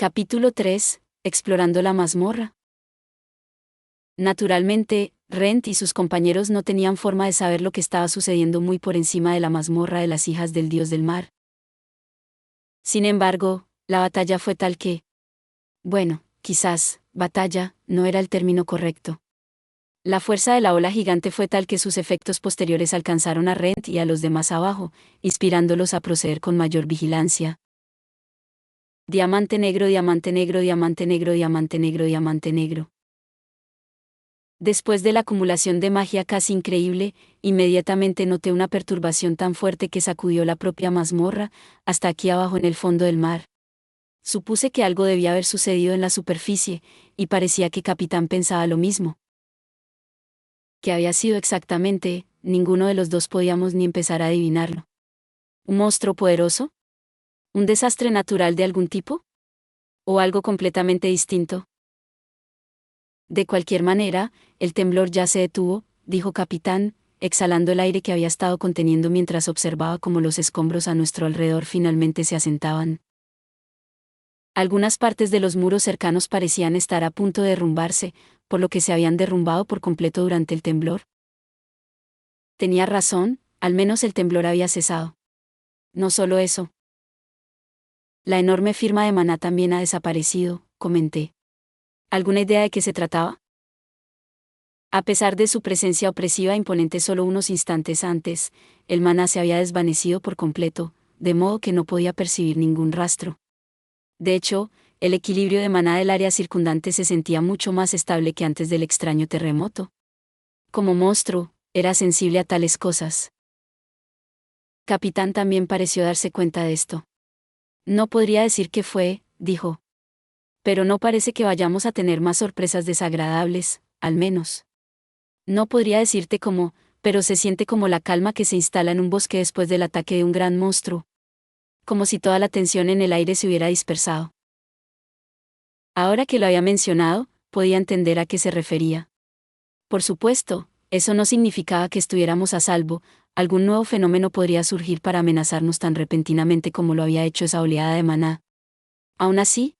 Capítulo 3. Explorando la mazmorra. Naturalmente, Rent y sus compañeros no tenían forma de saber lo que estaba sucediendo muy por encima de la mazmorra de las hijas del dios del mar. Sin embargo, la batalla fue tal que... Bueno, quizás, batalla, no era el término correcto. La fuerza de la ola gigante fue tal que sus efectos posteriores alcanzaron a Rent y a los demás abajo, inspirándolos a proceder con mayor vigilancia. Diamante negro, diamante negro, diamante negro, diamante negro, diamante negro. Después de la acumulación de magia casi increíble, inmediatamente noté una perturbación tan fuerte que sacudió la propia mazmorra, hasta aquí abajo en el fondo del mar. Supuse que algo debía haber sucedido en la superficie, y parecía que Capitán pensaba lo mismo. ¿Qué había sido exactamente? Ninguno de los dos podíamos ni empezar a adivinarlo. ¿Un monstruo poderoso? ¿Un desastre natural de algún tipo? ¿O algo completamente distinto? De cualquier manera, el temblor ya se detuvo, dijo Capitán, exhalando el aire que había estado conteniendo mientras observaba cómo los escombros a nuestro alrededor finalmente se asentaban. Algunas partes de los muros cercanos parecían estar a punto de derrumbarse, por lo que se habían derrumbado por completo durante el temblor. Tenía razón, al menos el temblor había cesado. No solo eso. La enorme firma de Maná también ha desaparecido, comenté. ¿Alguna idea de qué se trataba? A pesar de su presencia opresiva e imponente solo unos instantes antes, el maná se había desvanecido por completo, de modo que no podía percibir ningún rastro. De hecho, el equilibrio de maná del área circundante se sentía mucho más estable que antes del extraño terremoto. Como monstruo, era sensible a tales cosas. Capitán también pareció darse cuenta de esto. No podría decir qué fue, dijo. Pero no parece que vayamos a tener más sorpresas desagradables, al menos. No podría decirte cómo, pero se siente como la calma que se instala en un bosque después del ataque de un gran monstruo. Como si toda la tensión en el aire se hubiera dispersado. Ahora que lo había mencionado, podía entender a qué se refería. Por supuesto, eso no significaba que estuviéramos a salvo, algún nuevo fenómeno podría surgir para amenazarnos tan repentinamente como lo había hecho esa oleada de maná. Aún así,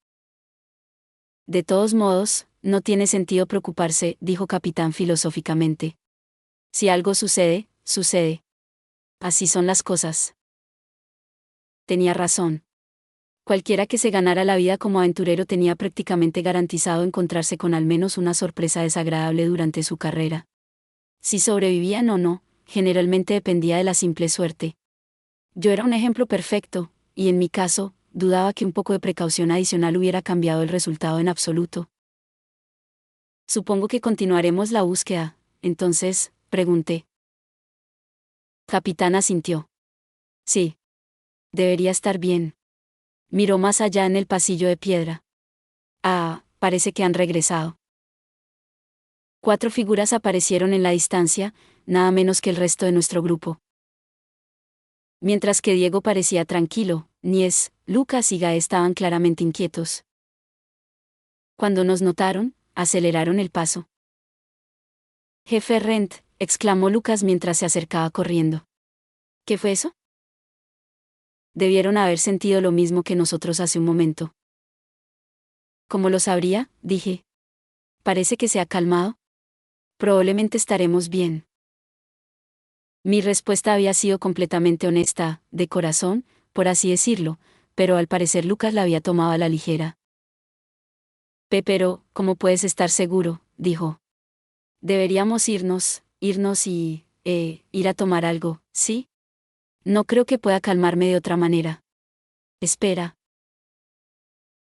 de todos modos, no tiene sentido preocuparse, dijo Capitán filosóficamente. Si algo sucede, sucede. Así son las cosas. Tenía razón. Cualquiera que se ganara la vida como aventurero tenía prácticamente garantizado encontrarse con al menos una sorpresa desagradable durante su carrera. Si sobrevivían o no, generalmente dependía de la simple suerte. Yo era un ejemplo perfecto, y en mi caso, dudaba que un poco de precaución adicional hubiera cambiado el resultado en absoluto. Supongo que continuaremos la búsqueda, entonces, pregunté. Capitán asintió. Sí. Debería estar bien. Miró más allá en el pasillo de piedra. Ah, parece que han regresado. 4 figuras aparecieron en la distancia, nada menos que el resto de nuestro grupo. Mientras que Diego parecía tranquilo, Nies, Lucas y Gae estaban claramente inquietos. Cuando nos notaron, aceleraron el paso. Jefe Rent, exclamó Lucas mientras se acercaba corriendo. ¿Qué fue eso? Debieron haber sentido lo mismo que nosotros hace un momento. ¿Cómo lo sabría? Dije. Parece que se ha calmado. Probablemente estaremos bien. Mi respuesta había sido completamente honesta, de corazón, por así decirlo, pero al parecer Lucas la había tomado a la ligera. Pero, ¿cómo puedes estar seguro? Dijo. Deberíamos irnos y, ir a tomar algo, ¿sí? No creo que pueda calmarme de otra manera. Espera.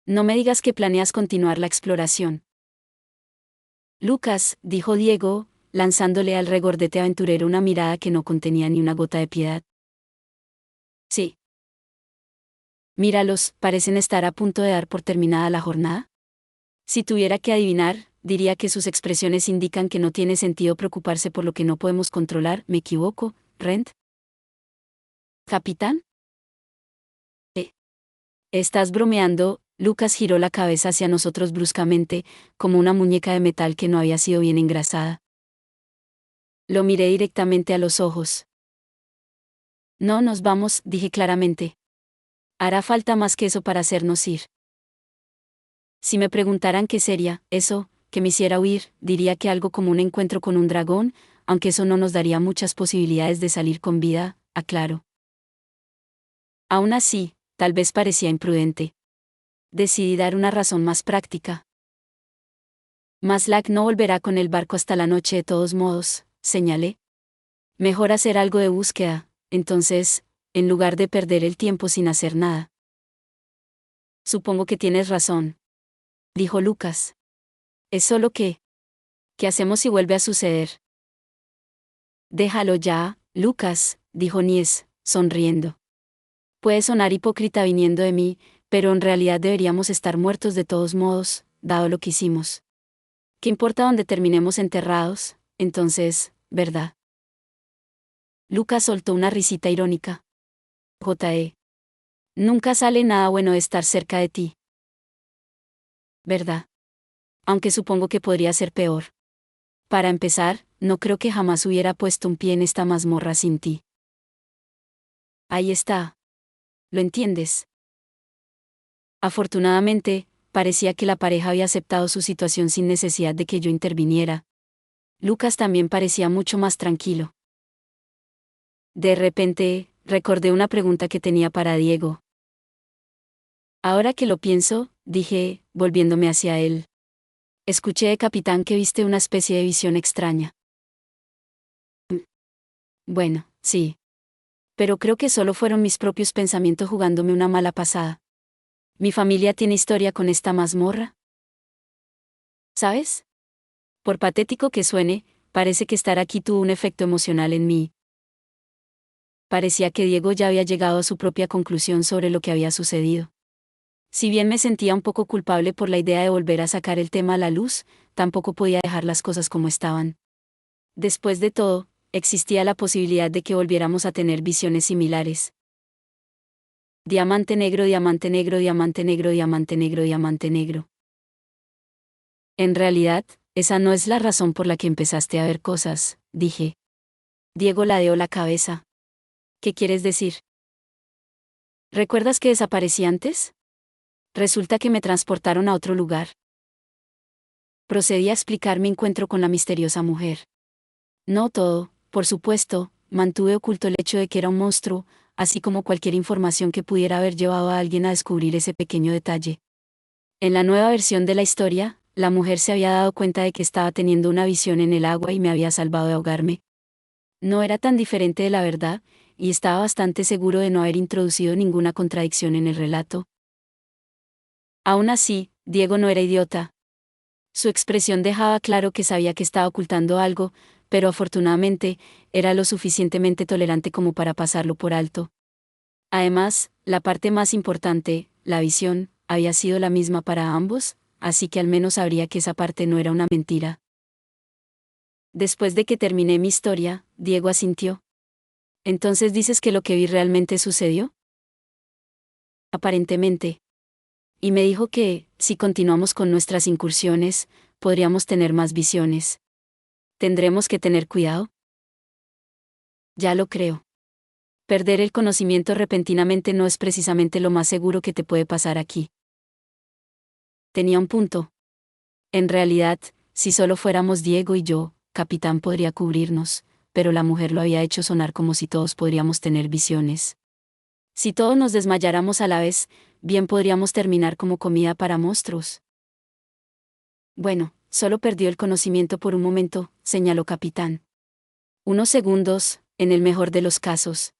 No me digas que planeas continuar la exploración. Lucas, dijo Diego, lanzándole al regordete aventurero una mirada que no contenía ni una gota de piedad. Sí. Míralos, parecen estar a punto de dar por terminada la jornada. Si tuviera que adivinar, diría que sus expresiones indican que no tiene sentido preocuparse por lo que no podemos controlar. ¿Me equivoco, Rent? ¿Capitán? ¿Estás bromeando? Lucas giró la cabeza hacia nosotros bruscamente, como una muñeca de metal que no había sido bien engrasada. Lo miré directamente a los ojos. No nos vamos, dije claramente. Hará falta más que eso para hacernos ir. Si me preguntaran qué sería eso, que me hiciera huir, diría que algo como un encuentro con un dragón, aunque eso no nos daría muchas posibilidades de salir con vida, aclaro. Aún así, tal vez parecía imprudente. Decidí dar una razón más práctica. Maslak no volverá con el barco hasta la noche de todos modos, señalé. Mejor hacer algo de búsqueda, entonces, en lugar de perder el tiempo sin hacer nada. Supongo que tienes razón, dijo Lucas. Es solo que... ¿Qué hacemos si vuelve a suceder? Déjalo ya, Lucas, dijo Nies, sonriendo. Puede sonar hipócrita viniendo de mí, pero en realidad deberíamos estar muertos de todos modos, dado lo que hicimos. ¿Qué importa dónde terminemos enterrados, entonces, verdad? Lucas soltó una risita irónica. J.E. Nunca sale nada bueno de estar cerca de ti. ¿Verdad? Aunque supongo que podría ser peor. Para empezar, no creo que jamás hubiera puesto un pie en esta mazmorra sin ti. Ahí está. ¿Lo entiendes? Afortunadamente, parecía que la pareja había aceptado su situación sin necesidad de que yo interviniera. Lucas también parecía mucho más tranquilo. De repente, recordé una pregunta que tenía para Diego. Ahora que lo pienso, dije, volviéndome hacia él. Escuché de capitán que viste una especie de visión extraña. Bueno, sí. Pero creo que solo fueron mis propios pensamientos jugándome una mala pasada. ¿Mi familia tiene historia con esta mazmorra? ¿Sabes? Por patético que suene, parece que estar aquí tuvo un efecto emocional en mí. Parecía que Diego ya había llegado a su propia conclusión sobre lo que había sucedido. Si bien me sentía un poco culpable por la idea de volver a sacar el tema a la luz, tampoco podía dejar las cosas como estaban. Después de todo, existía la posibilidad de que volviéramos a tener visiones similares. Diamante negro, diamante negro, diamante negro, diamante negro, diamante negro. En realidad, esa no es la razón por la que empezaste a ver cosas, dije. Diego ladeó la cabeza. ¿Qué quieres decir? ¿Recuerdas que desaparecí antes? Resulta que me transportaron a otro lugar. Procedí a explicar mi encuentro con la misteriosa mujer. No todo, por supuesto, mantuve oculto el hecho de que era un monstruo, así como cualquier información que pudiera haber llevado a alguien a descubrir ese pequeño detalle. En la nueva versión de la historia, la mujer se había dado cuenta de que estaba teniendo una visión en el agua y me había salvado de ahogarme. No era tan diferente de la verdad, y estaba bastante seguro de no haber introducido ninguna contradicción en el relato. Aún así, Diego no era idiota. Su expresión dejaba claro que sabía que estaba ocultando algo, pero afortunadamente, era lo suficientemente tolerante como para pasarlo por alto. Además, la parte más importante, la visión, había sido la misma para ambos, así que al menos sabría que esa parte no era una mentira. Después de que terminé mi historia, Diego asintió. ¿Entonces dices que lo que vi realmente sucedió? Aparentemente. Y me dijo que, si continuamos con nuestras incursiones, podríamos tener más visiones. ¿Tendremos que tener cuidado? Ya lo creo. Perder el conocimiento repentinamente no es precisamente lo más seguro que te puede pasar aquí. Tenía un punto. En realidad, si solo fuéramos Diego y yo, capitán podría cubrirnos, pero la mujer lo había hecho sonar como si todos podríamos tener visiones. Si todos nos desmayáramos a la vez, bien podríamos terminar como comida para monstruos. Bueno, solo perdió el conocimiento por un momento, señaló capitán. Unos segundos, en el mejor de los casos.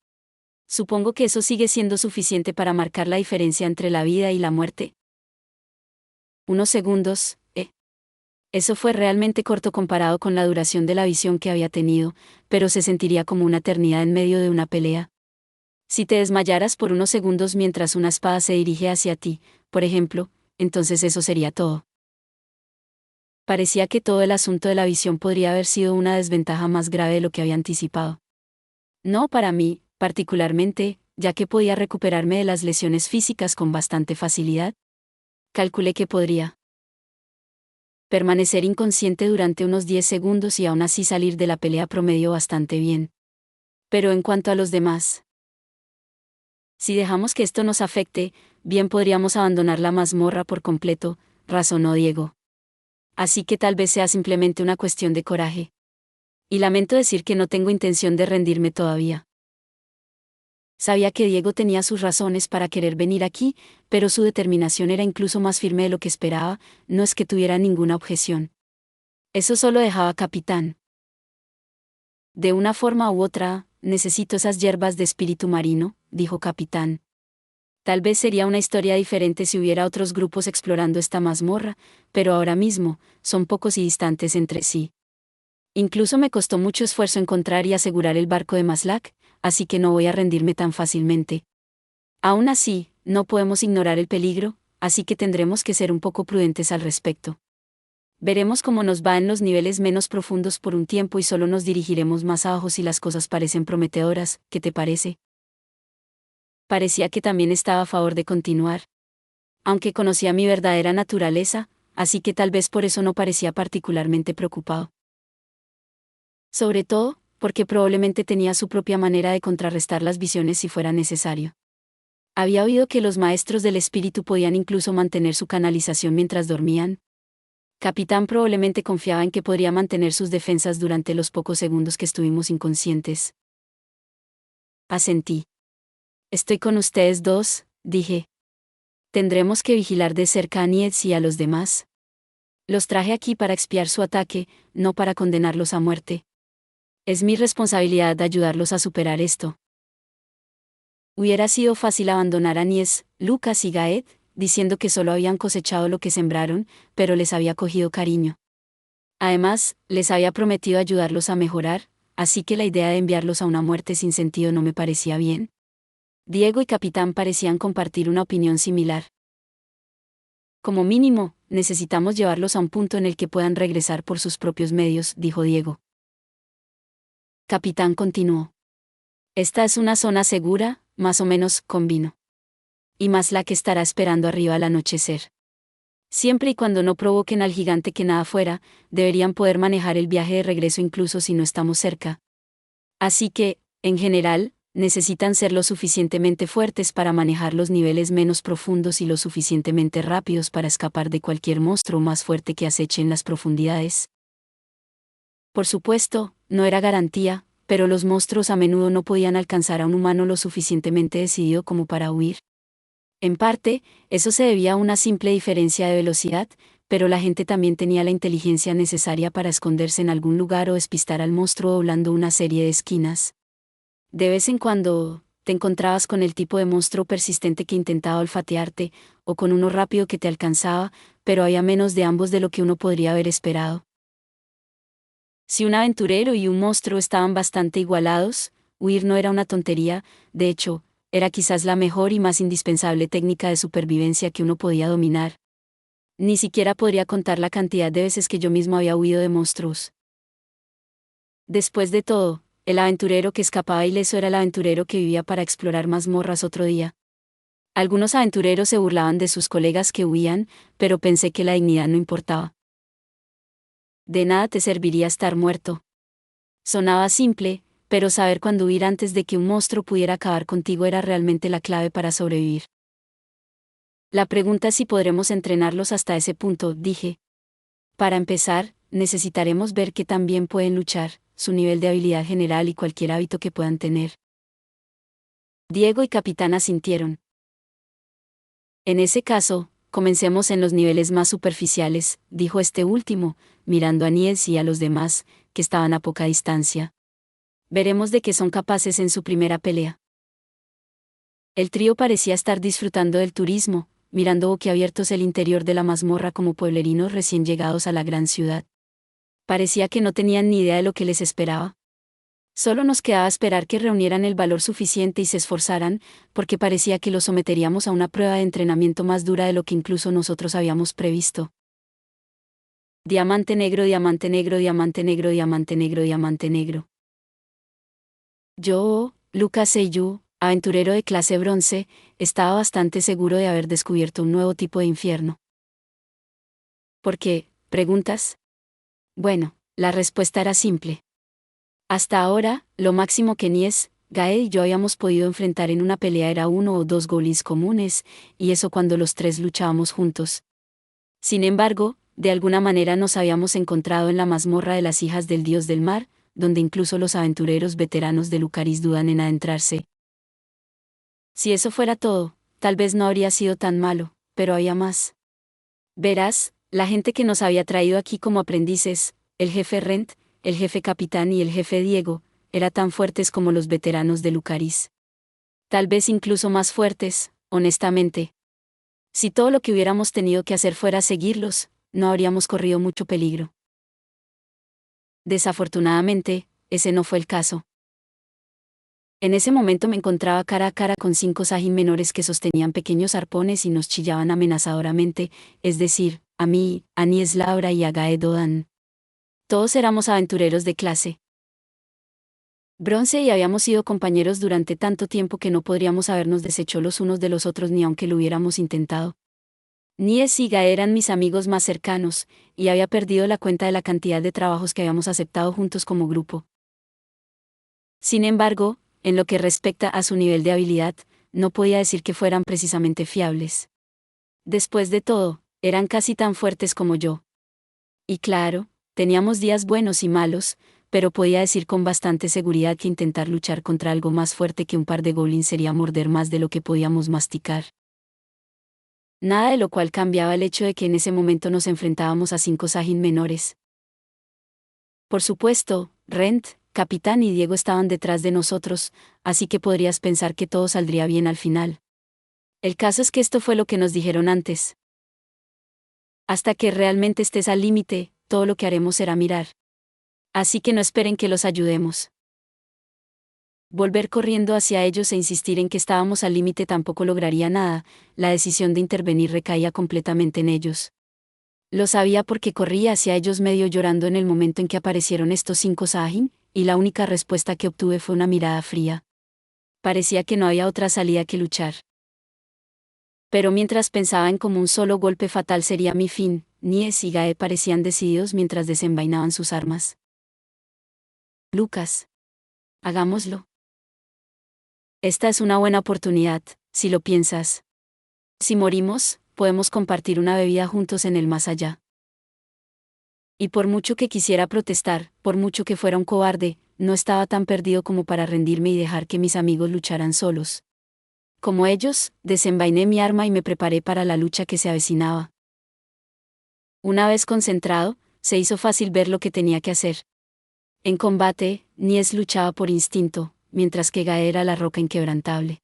Supongo que eso sigue siendo suficiente para marcar la diferencia entre la vida y la muerte. Unos segundos, Eso fue realmente corto comparado con la duración de la visión que había tenido, pero se sentiría como una eternidad en medio de una pelea. Si te desmayaras por unos segundos mientras una espada se dirige hacia ti, por ejemplo, entonces eso sería todo. Parecía que todo el asunto de la visión podría haber sido una desventaja más grave de lo que había anticipado. No para mí, particularmente, ya que podía recuperarme de las lesiones físicas con bastante facilidad. Calculé que podría permanecer inconsciente durante unos 10 segundos y aún así salir de la pelea promedio bastante bien. Pero en cuanto a los demás, si dejamos que esto nos afecte, bien podríamos abandonar la mazmorra por completo, razonó Diego. Así que tal vez sea simplemente una cuestión de coraje. Y lamento decir que no tengo intención de rendirme todavía. Sabía que Diego tenía sus razones para querer venir aquí, pero su determinación era incluso más firme de lo que esperaba, no es que tuviera ninguna objeción. Eso solo dejaba a Capitán. De una forma u otra, necesito esas hierbas de espíritu marino, dijo Capitán. Tal vez sería una historia diferente si hubiera otros grupos explorando esta mazmorra, pero ahora mismo, son pocos y distantes entre sí. Incluso me costó mucho esfuerzo encontrar y asegurar el barco de Maslak, así que no voy a rendirme tan fácilmente. Aún así, no podemos ignorar el peligro, así que tendremos que ser un poco prudentes al respecto. Veremos cómo nos va en los niveles menos profundos por un tiempo y solo nos dirigiremos más abajo si las cosas parecen prometedoras. ¿Qué te parece? Parecía que también estaba a favor de continuar. Aunque conocía mi verdadera naturaleza, así que tal vez por eso no parecía particularmente preocupado. Sobre todo, porque probablemente tenía su propia manera de contrarrestar las visiones si fuera necesario. Había oído que los maestros del espíritu podían incluso mantener su canalización mientras dormían. Capitán probablemente confiaba en que podría mantener sus defensas durante los pocos segundos que estuvimos inconscientes. Asentí. Estoy con ustedes dos, dije. Tendremos que vigilar de cerca a Nietz y a los demás. Los traje aquí para expiar su ataque, no para condenarlos a muerte. Es mi responsabilidad ayudarlos a superar esto. Hubiera sido fácil abandonar a Nies, Lucas y Gaed, diciendo que solo habían cosechado lo que sembraron, pero les había cogido cariño. Además, les había prometido ayudarlos a mejorar, así que la idea de enviarlos a una muerte sin sentido no me parecía bien. Diego y Capitán parecían compartir una opinión similar. Como mínimo, necesitamos llevarlos a un punto en el que puedan regresar por sus propios medios, dijo Diego. Capitán continuó. Esta es una zona segura, más o menos, convino. Y más la que estará esperando arriba al anochecer. Siempre y cuando no provoquen al gigante que nada fuera, deberían poder manejar el viaje de regreso incluso si no estamos cerca. Así que, en general, necesitan ser lo suficientemente fuertes para manejar los niveles menos profundos y lo suficientemente rápidos para escapar de cualquier monstruo más fuerte que aceche en las profundidades. Por supuesto, no era garantía, pero los monstruos a menudo no podían alcanzar a un humano lo suficientemente decidido como para huir. En parte, eso se debía a una simple diferencia de velocidad, pero la gente también tenía la inteligencia necesaria para esconderse en algún lugar o despistar al monstruo doblando una serie de esquinas. De vez en cuando, te encontrabas con el tipo de monstruo persistente que intentaba olfatearte, o con uno rápido que te alcanzaba, pero había menos de ambos de lo que uno podría haber esperado. Si un aventurero y un monstruo estaban bastante igualados, huir no era una tontería, de hecho, era quizás la mejor y más indispensable técnica de supervivencia que uno podía dominar. Ni siquiera podría contar la cantidad de veces que yo mismo había huido de monstruos. Después de todo, el aventurero que escapaba ileso era el aventurero que vivía para explorar mazmorras otro día. Algunos aventureros se burlaban de sus colegas que huían, pero pensé que la dignidad no importaba. De nada te serviría estar muerto. Sonaba simple, pero saber cuándo huir antes de que un monstruo pudiera acabar contigo era realmente la clave para sobrevivir. La pregunta es si podremos entrenarlos hasta ese punto, dije. Para empezar, necesitaremos ver qué tan bien pueden luchar, su nivel de habilidad general y cualquier hábito que puedan tener. Diego y Capitán asintieron. En ese caso, comencemos en los niveles más superficiales, dijo este último, mirando a Nies y a los demás, que estaban a poca distancia. Veremos de qué son capaces en su primera pelea. El trío parecía estar disfrutando del turismo, mirando boquiabiertos el interior de la mazmorra como pueblerinos recién llegados a la gran ciudad. Parecía que no tenían ni idea de lo que les esperaba. Solo nos quedaba esperar que reunieran el valor suficiente y se esforzaran, porque parecía que los someteríamos a una prueba de entrenamiento más dura de lo que incluso nosotros habíamos previsto. Diamante negro, diamante negro, diamante negro, diamante negro, diamante negro. Yo, Lucas Seiyu, aventurero de clase bronce, estaba bastante seguro de haber descubierto un nuevo tipo de infierno. ¿Por qué? ¿Preguntas? Bueno, la respuesta era simple. Hasta ahora, lo máximo que Nies, Gaed y yo habíamos podido enfrentar en una pelea era uno o dos goblins comunes, y eso cuando los tres luchábamos juntos. Sin embargo, de alguna manera nos habíamos encontrado en la mazmorra de las hijas del dios del mar, donde incluso los aventureros veteranos de Lucaris dudan en adentrarse. Si eso fuera todo, tal vez no habría sido tan malo, pero había más. Verás, la gente que nos había traído aquí como aprendices, el jefe Rent, el jefe Capitán y el jefe Diego, eran tan fuertes como los veteranos de Lucaris. Tal vez incluso más fuertes, honestamente. Si todo lo que hubiéramos tenido que hacer fuera seguirlos, no habríamos corrido mucho peligro. Desafortunadamente, ese no fue el caso. En ese momento me encontraba cara a cara con 5 Sajin menores que sostenían pequeños arpones y nos chillaban amenazadoramente, es decir, a mí, a Nies Laura y a Gae Dodan. Todos éramos aventureros de clase bronce y habíamos sido compañeros durante tanto tiempo que no podríamos habernos deshecho los unos de los otros ni aunque lo hubiéramos intentado. Nies y Gae eran mis amigos más cercanos, y había perdido la cuenta de la cantidad de trabajos que habíamos aceptado juntos como grupo. Sin embargo, en lo que respecta a su nivel de habilidad, no podía decir que fueran precisamente fiables. Después de todo, eran casi tan fuertes como yo. Y claro, teníamos días buenos y malos, pero podía decir con bastante seguridad que intentar luchar contra algo más fuerte que un par de goblins sería morder más de lo que podíamos masticar. Nada de lo cual cambiaba el hecho de que en ese momento nos enfrentábamos a 5 Sajin menores. Por supuesto, Rent, Capitán y Diego estaban detrás de nosotros, así que podrías pensar que todo saldría bien al final. El caso es que esto fue lo que nos dijeron antes. Hasta que realmente estés al límite, todo lo que haremos será mirar. Así que no esperen que los ayudemos. Volver corriendo hacia ellos e insistir en que estábamos al límite tampoco lograría nada, la decisión de intervenir recaía completamente en ellos. Lo sabía porque corría hacia ellos medio llorando en el momento en que aparecieron estos 5 Sajin, y la única respuesta que obtuve fue una mirada fría. Parecía que no había otra salida que luchar. Pero mientras pensaba en cómo un solo golpe fatal sería mi fin, Nies y Gae parecían decididos mientras desenvainaban sus armas. Lucas. Hagámoslo. Esta es una buena oportunidad, si lo piensas. Si morimos, podemos compartir una bebida juntos en el más allá. Y por mucho que quisiera protestar, por mucho que fuera un cobarde, no estaba tan perdido como para rendirme y dejar que mis amigos lucharan solos. Como ellos, desenvainé mi arma y me preparé para la lucha que se avecinaba. Una vez concentrado, se hizo fácil ver lo que tenía que hacer. En combate, Nies luchaba por instinto, mientras que Gae era la roca inquebrantable.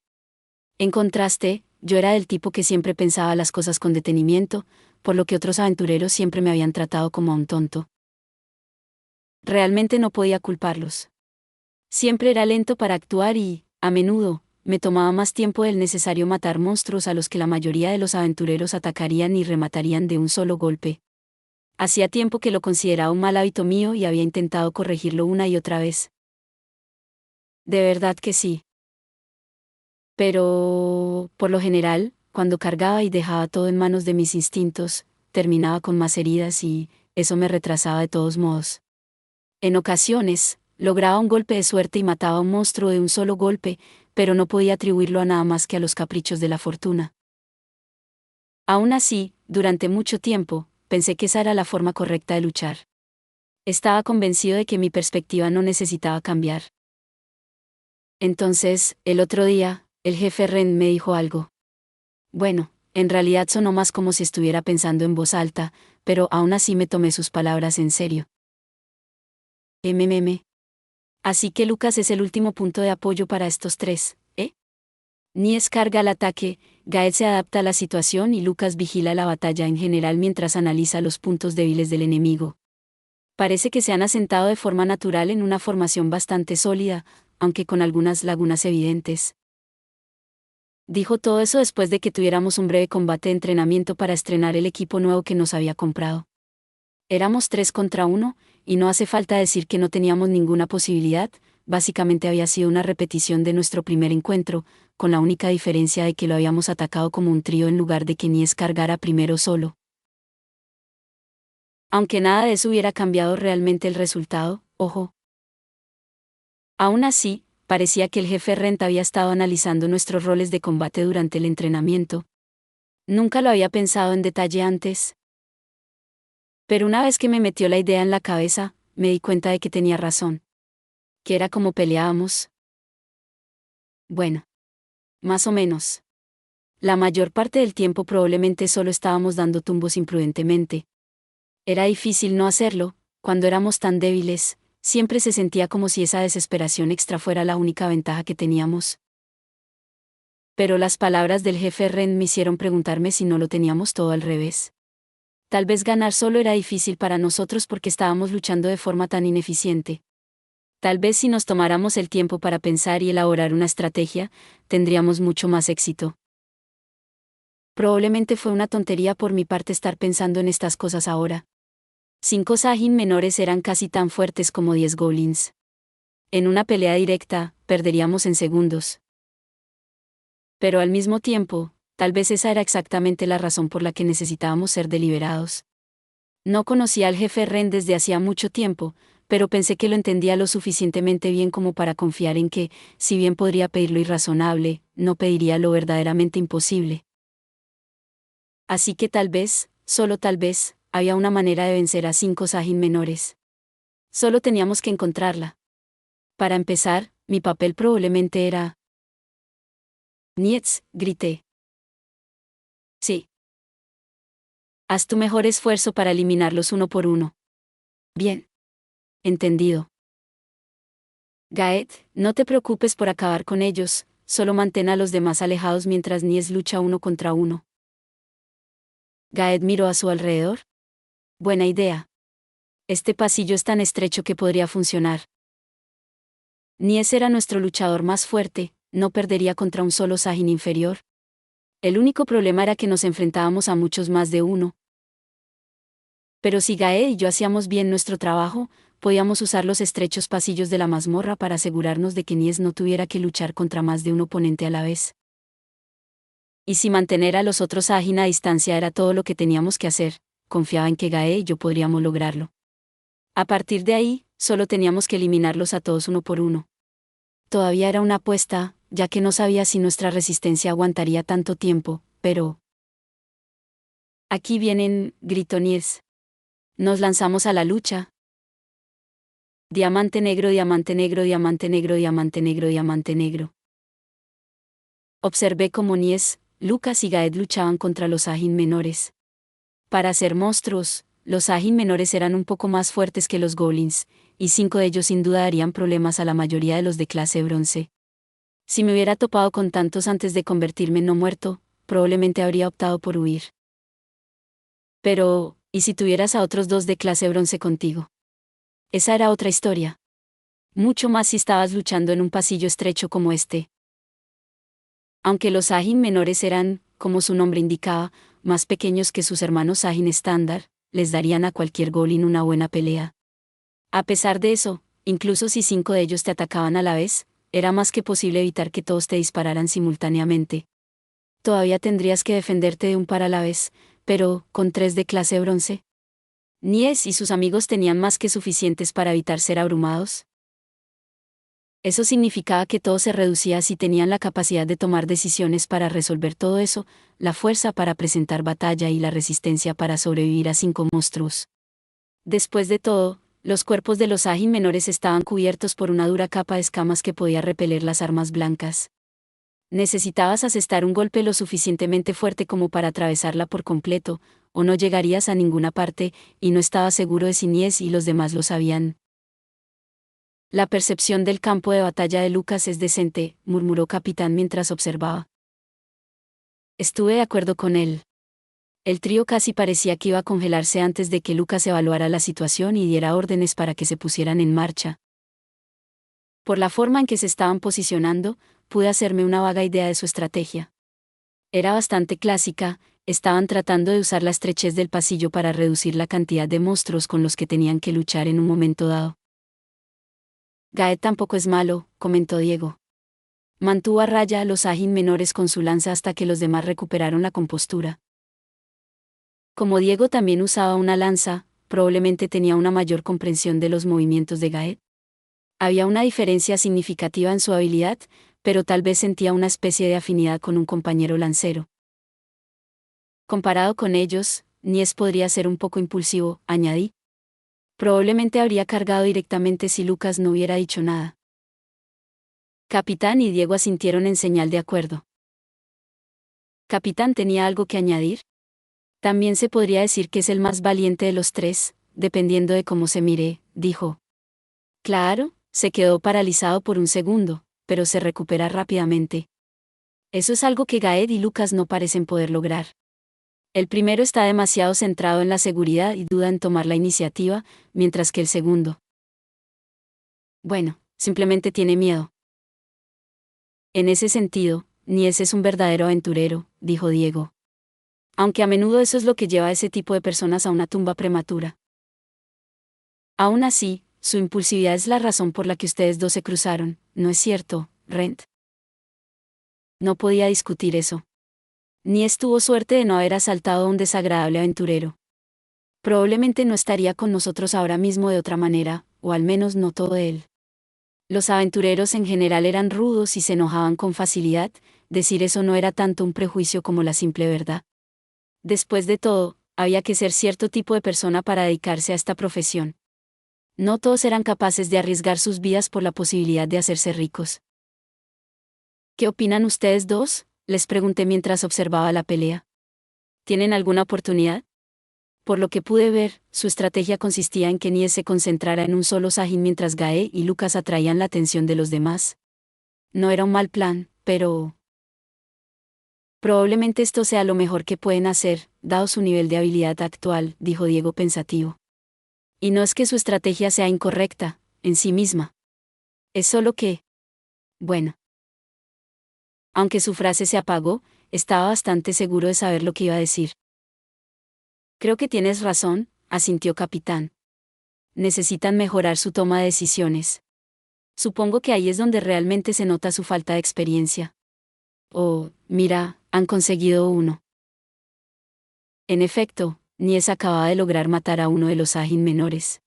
En contraste, yo era del tipo que siempre pensaba las cosas con detenimiento, por lo que otros aventureros siempre me habían tratado como a un tonto. Realmente no podía culparlos. Siempre era lento para actuar y, a menudo, me tomaba más tiempo del necesario matar monstruos a los que la mayoría de los aventureros atacarían y rematarían de un solo golpe. Hacía tiempo que lo consideraba un mal hábito mío y había intentado corregirlo una y otra vez. De verdad que sí. Pero, por lo general, cuando cargaba y dejaba todo en manos de mis instintos, terminaba con más heridas y, eso me retrasaba de todos modos. En ocasiones, lograba un golpe de suerte y mataba a un monstruo de un solo golpe, pero no podía atribuirlo a nada más que a los caprichos de la fortuna. Aún así, durante mucho tiempo, pensé que esa era la forma correcta de luchar. Estaba convencido de que mi perspectiva no necesitaba cambiar. Entonces, el otro día, el jefe Ren me dijo algo. Bueno, en realidad sonó más como si estuviera pensando en voz alta, pero aún así me tomé sus palabras en serio. Así que Lucas es el último punto de apoyo para estos 3, ¿eh? Nies carga al ataque, Gael se adapta a la situación y Lucas vigila la batalla en general mientras analiza los puntos débiles del enemigo. Parece que se han asentado de forma natural en una formación bastante sólida, aunque con algunas lagunas evidentes. Dijo todo eso después de que tuviéramos un breve combate de entrenamiento para estrenar el equipo nuevo que nos había comprado. Éramos 3 contra 1, y no hace falta decir que no teníamos ninguna posibilidad, básicamente había sido una repetición de nuestro primer encuentro, con la única diferencia de que lo habíamos atacado como un trío en lugar de que Nies cargara primero solo. Aunque nada de eso hubiera cambiado realmente el resultado, ojo. Aún así, parecía que el jefe Rent había estado analizando nuestros roles de combate durante el entrenamiento. Nunca lo había pensado en detalle antes. Pero una vez que me metió la idea en la cabeza, me di cuenta de que tenía razón. Que era como peleábamos. Bueno, más o menos. La mayor parte del tiempo probablemente solo estábamos dando tumbos imprudentemente. Era difícil no hacerlo, cuando éramos tan débiles, siempre se sentía como si esa desesperación extra fuera la única ventaja que teníamos. Pero las palabras del jefe Ren me hicieron preguntarme si no lo teníamos todo al revés. Tal vez ganar solo era difícil para nosotros porque estábamos luchando de forma tan ineficiente. Tal vez si nos tomáramos el tiempo para pensar y elaborar una estrategia, tendríamos mucho más éxito. Probablemente fue una tontería por mi parte estar pensando en estas cosas ahora. 5 Sajin menores eran casi tan fuertes como 10 goblins. En una pelea directa, perderíamos en segundos. Pero al mismo tiempo, tal vez esa era exactamente la razón por la que necesitábamos ser deliberados. No conocía al jefe Ren desde hacía mucho tiempo, pero pensé que lo entendía lo suficientemente bien como para confiar en que, si bien podría pedir lo irrazonable, no pediría lo verdaderamente imposible. Así que tal vez, solo tal vez, había una manera de vencer a 5 Sajin menores. Solo teníamos que encontrarla. Para empezar, mi papel probablemente era... Nietz, grité. Sí. Haz tu mejor esfuerzo para eliminarlos uno por uno. Bien. Entendido. Gaet, no te preocupes por acabar con ellos, solo mantén a los demás alejados mientras Nies lucha uno contra uno. Gaet miró a su alrededor. Buena idea. Este pasillo es tan estrecho que podría funcionar. Nies era nuestro luchador más fuerte, no perdería contra un solo Sajin inferior. El único problema era que nos enfrentábamos a muchos más de uno. Pero si Gaed y yo hacíamos bien nuestro trabajo, podíamos usar los estrechos pasillos de la mazmorra para asegurarnos de que Nies no tuviera que luchar contra más de un oponente a la vez. Y si mantener a los otros Sajin a distancia era todo lo que teníamos que hacer, confiaba en que Gaed y yo podríamos lograrlo. A partir de ahí, solo teníamos que eliminarlos a todos uno por uno. Todavía era una apuesta, ya que no sabía si nuestra resistencia aguantaría tanto tiempo, pero... Aquí vienen, gritó Nies. Nos lanzamos a la lucha. Diamante negro, diamante negro, diamante negro, diamante negro, diamante negro. Observé cómo Nies, Lucas y Gaed luchaban contra los Sajin menores. Para ser monstruos, los Sajin menores eran un poco más fuertes que los goblins, y 5 de ellos sin duda darían problemas a la mayoría de los de clase bronce. Si me hubiera topado con tantos antes de convertirme en no muerto, probablemente habría optado por huir. Pero, ¿y si tuvieras a otros 2 de clase bronce contigo? Esa era otra historia. Mucho más si estabas luchando en un pasillo estrecho como este. Aunque los Sajin menores eran, como su nombre indicaba, más pequeños que sus hermanos Sajin estándar, les darían a cualquier goblin una buena pelea. A pesar de eso, incluso si 5 de ellos te atacaban a la vez, era más que posible evitar que todos te dispararan simultáneamente. Todavía tendrías que defenderte de un par a la vez, pero, con 3 de clase bronce. Nies y sus amigos tenían más que suficientes para evitar ser abrumados. Eso significaba que todo se reducía si tenían la capacidad de tomar decisiones para resolver todo eso, la fuerza para presentar batalla y la resistencia para sobrevivir a 5 monstruos. Después de todo, los cuerpos de los Sajin menores estaban cubiertos por una dura capa de escamas que podía repeler las armas blancas. Necesitabas asestar un golpe lo suficientemente fuerte como para atravesarla por completo, o no llegarías a ninguna parte, y no estaba seguro de si Nies y los demás lo sabían. La percepción del campo de batalla de Lucas es decente, murmuró Capitán mientras observaba. Estuve de acuerdo con él. El trío casi parecía que iba a congelarse antes de que Lucas evaluara la situación y diera órdenes para que se pusieran en marcha. Por la forma en que se estaban posicionando, pude hacerme una vaga idea de su estrategia. Era bastante clásica, estaban tratando de usar la estrechez del pasillo para reducir la cantidad de monstruos con los que tenían que luchar en un momento dado. Gaed tampoco es malo, comentó Diego. Mantuvo a raya a los Sajin menores con su lanza hasta que los demás recuperaron la compostura. Como Diego también usaba una lanza, probablemente tenía una mayor comprensión de los movimientos de Gaed. Había una diferencia significativa en su habilidad, pero tal vez sentía una especie de afinidad con un compañero lancero. Comparado con ellos, Nies podría ser un poco impulsivo, añadí. Probablemente habría cargado directamente si Lucas no hubiera dicho nada. Capitán y Diego asintieron en señal de acuerdo. Capitán tenía algo que añadir. También se podría decir que es el más valiente de los tres, dependiendo de cómo se mire, dijo. Claro, se quedó paralizado por un segundo, pero se recupera rápidamente. Eso es algo que Gaed y Lucas no parecen poder lograr. El primero está demasiado centrado en la seguridad y duda en tomar la iniciativa, mientras que el segundo. Bueno, simplemente tiene miedo. En ese sentido, Nies es un verdadero aventurero, dijo Diego. Aunque a menudo eso es lo que lleva a ese tipo de personas a una tumba prematura. Aún así, su impulsividad es la razón por la que ustedes dos se cruzaron, ¿no es cierto, Rent? No podía discutir eso. Nies tuvo suerte de no haber asaltado a un desagradable aventurero. Probablemente no estaría con nosotros ahora mismo de otra manera, o al menos no todo él. Los aventureros en general eran rudos y se enojaban con facilidad, decir eso no era tanto un prejuicio como la simple verdad. Después de todo, había que ser cierto tipo de persona para dedicarse a esta profesión. No todos eran capaces de arriesgar sus vidas por la posibilidad de hacerse ricos. ¿Qué opinan ustedes dos?, les pregunté mientras observaba la pelea. ¿Tienen alguna oportunidad? Por lo que pude ver, su estrategia consistía en que Nies se concentrara en un solo Sajin mientras Gae y Lucas atraían la atención de los demás. No era un mal plan, pero... Probablemente esto sea lo mejor que pueden hacer, dado su nivel de habilidad actual, dijo Diego pensativo. Y no es que su estrategia sea incorrecta, en sí misma. Es solo que... Bueno. Aunque su frase se apagó, estaba bastante seguro de saber lo que iba a decir. Creo que tienes razón, asintió Capitán. Necesitan mejorar su toma de decisiones. Supongo que ahí es donde realmente se nota su falta de experiencia. Oh, mira, han conseguido uno. En efecto, Nies acababa de lograr matar a uno de los Ajin menores.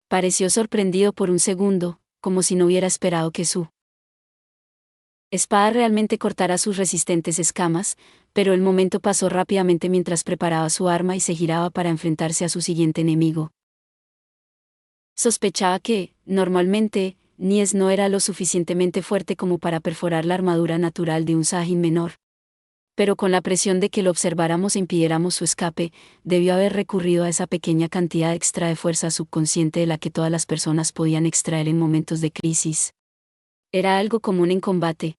Pareció sorprendido por un segundo, como si no hubiera esperado que su espada realmente cortara sus resistentes escamas, pero el momento pasó rápidamente mientras preparaba su arma y se giraba para enfrentarse a su siguiente enemigo. Sospechaba que, normalmente, Nies no era lo suficientemente fuerte como para perforar la armadura natural de un Sajin menor. Pero con la presión de que lo observáramos e impidiéramos su escape, debió haber recurrido a esa pequeña cantidad extra de fuerza subconsciente de la que todas las personas podían extraer en momentos de crisis. Era algo común en combate.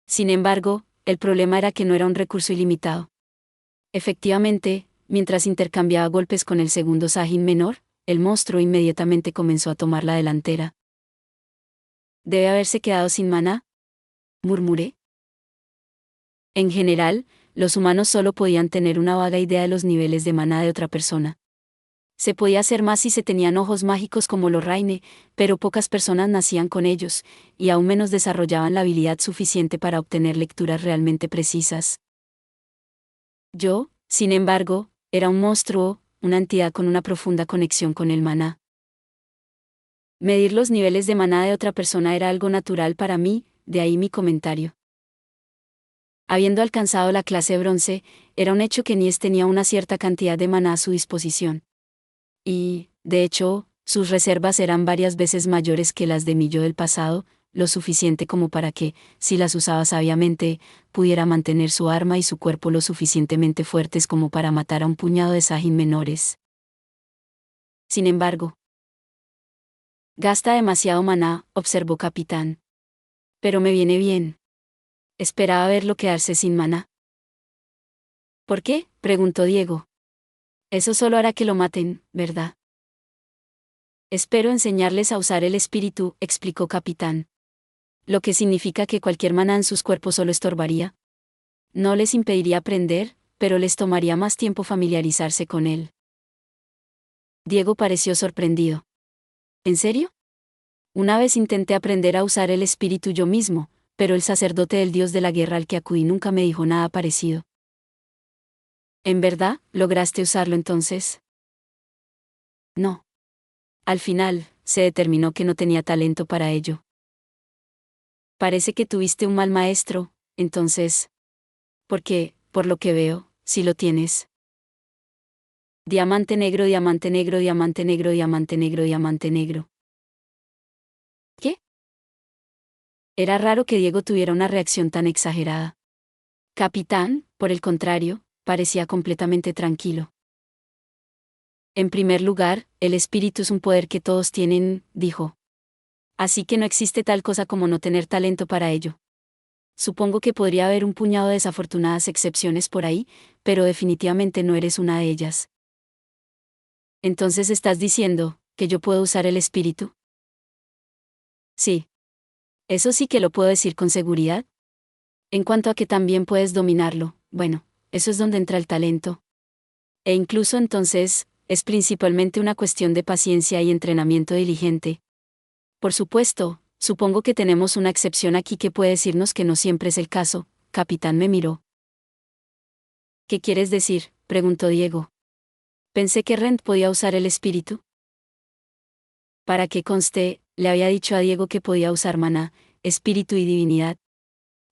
Sin embargo, el problema era que no era un recurso ilimitado. Efectivamente, mientras intercambiaba golpes con el segundo Sajin menor, el monstruo inmediatamente comenzó a tomar la delantera. ¿Debe haberse quedado sin maná?, murmuré. En general, los humanos solo podían tener una vaga idea de los niveles de maná de otra persona. Se podía hacer más si se tenían ojos mágicos como los Raine, pero pocas personas nacían con ellos, y aún menos desarrollaban la habilidad suficiente para obtener lecturas realmente precisas. Yo, sin embargo, era un monstruo, una entidad con una profunda conexión con el maná. Medir los niveles de maná de otra persona era algo natural para mí, de ahí mi comentario. Habiendo alcanzado la clase bronce, era un hecho que Nies tenía una cierta cantidad de maná a su disposición. Y, de hecho, sus reservas eran varias veces mayores que las de mi yo del pasado, lo suficiente como para que, si las usaba sabiamente, pudiera mantener su arma y su cuerpo lo suficientemente fuertes como para matar a un puñado de Sajin menores. Sin embargo, gasta demasiado maná, observó Capitán. Pero me viene bien. Esperaba verlo quedarse sin maná. ¿Por qué?, preguntó Diego. Eso solo hará que lo maten, ¿verdad? Espero enseñarles a usar el espíritu, explicó Capitán. Lo que significa que cualquier maná en sus cuerpos solo estorbaría. No les impediría aprender, pero les tomaría más tiempo familiarizarse con él. Diego pareció sorprendido. ¿En serio? Una vez intenté aprender a usar el espíritu yo mismo, pero el sacerdote del dios de la guerra al que acudí nunca me dijo nada parecido. ¿En verdad, lograste usarlo entonces? No. Al final, se determinó que no tenía talento para ello. Parece que tuviste un mal maestro, entonces. Porque, por lo que veo, sí lo tienes. Diamante negro, diamante negro, diamante negro, diamante negro, diamante negro. ¿Qué? Era raro que Diego tuviera una reacción tan exagerada. Capitán, por el contrario, parecía completamente tranquilo. En primer lugar, el espíritu es un poder que todos tienen, dijo. Así que no existe tal cosa como no tener talento para ello. Supongo que podría haber un puñado de desafortunadas excepciones por ahí, pero definitivamente no eres una de ellas. Entonces estás diciendo, ¿que yo puedo usar el espíritu? Sí. Eso sí que lo puedo decir con seguridad. En cuanto a que también puedes dominarlo, bueno, eso es donde entra el talento. E incluso entonces, es principalmente una cuestión de paciencia y entrenamiento diligente. Por supuesto, supongo que tenemos una excepción aquí que puede decirnos que no siempre es el caso. Capitán me miró. ¿Qué quieres decir?, preguntó Diego. Pensé que Rent podía usar el espíritu. Para que conste, le había dicho a Diego que podía usar maná, espíritu y divinidad.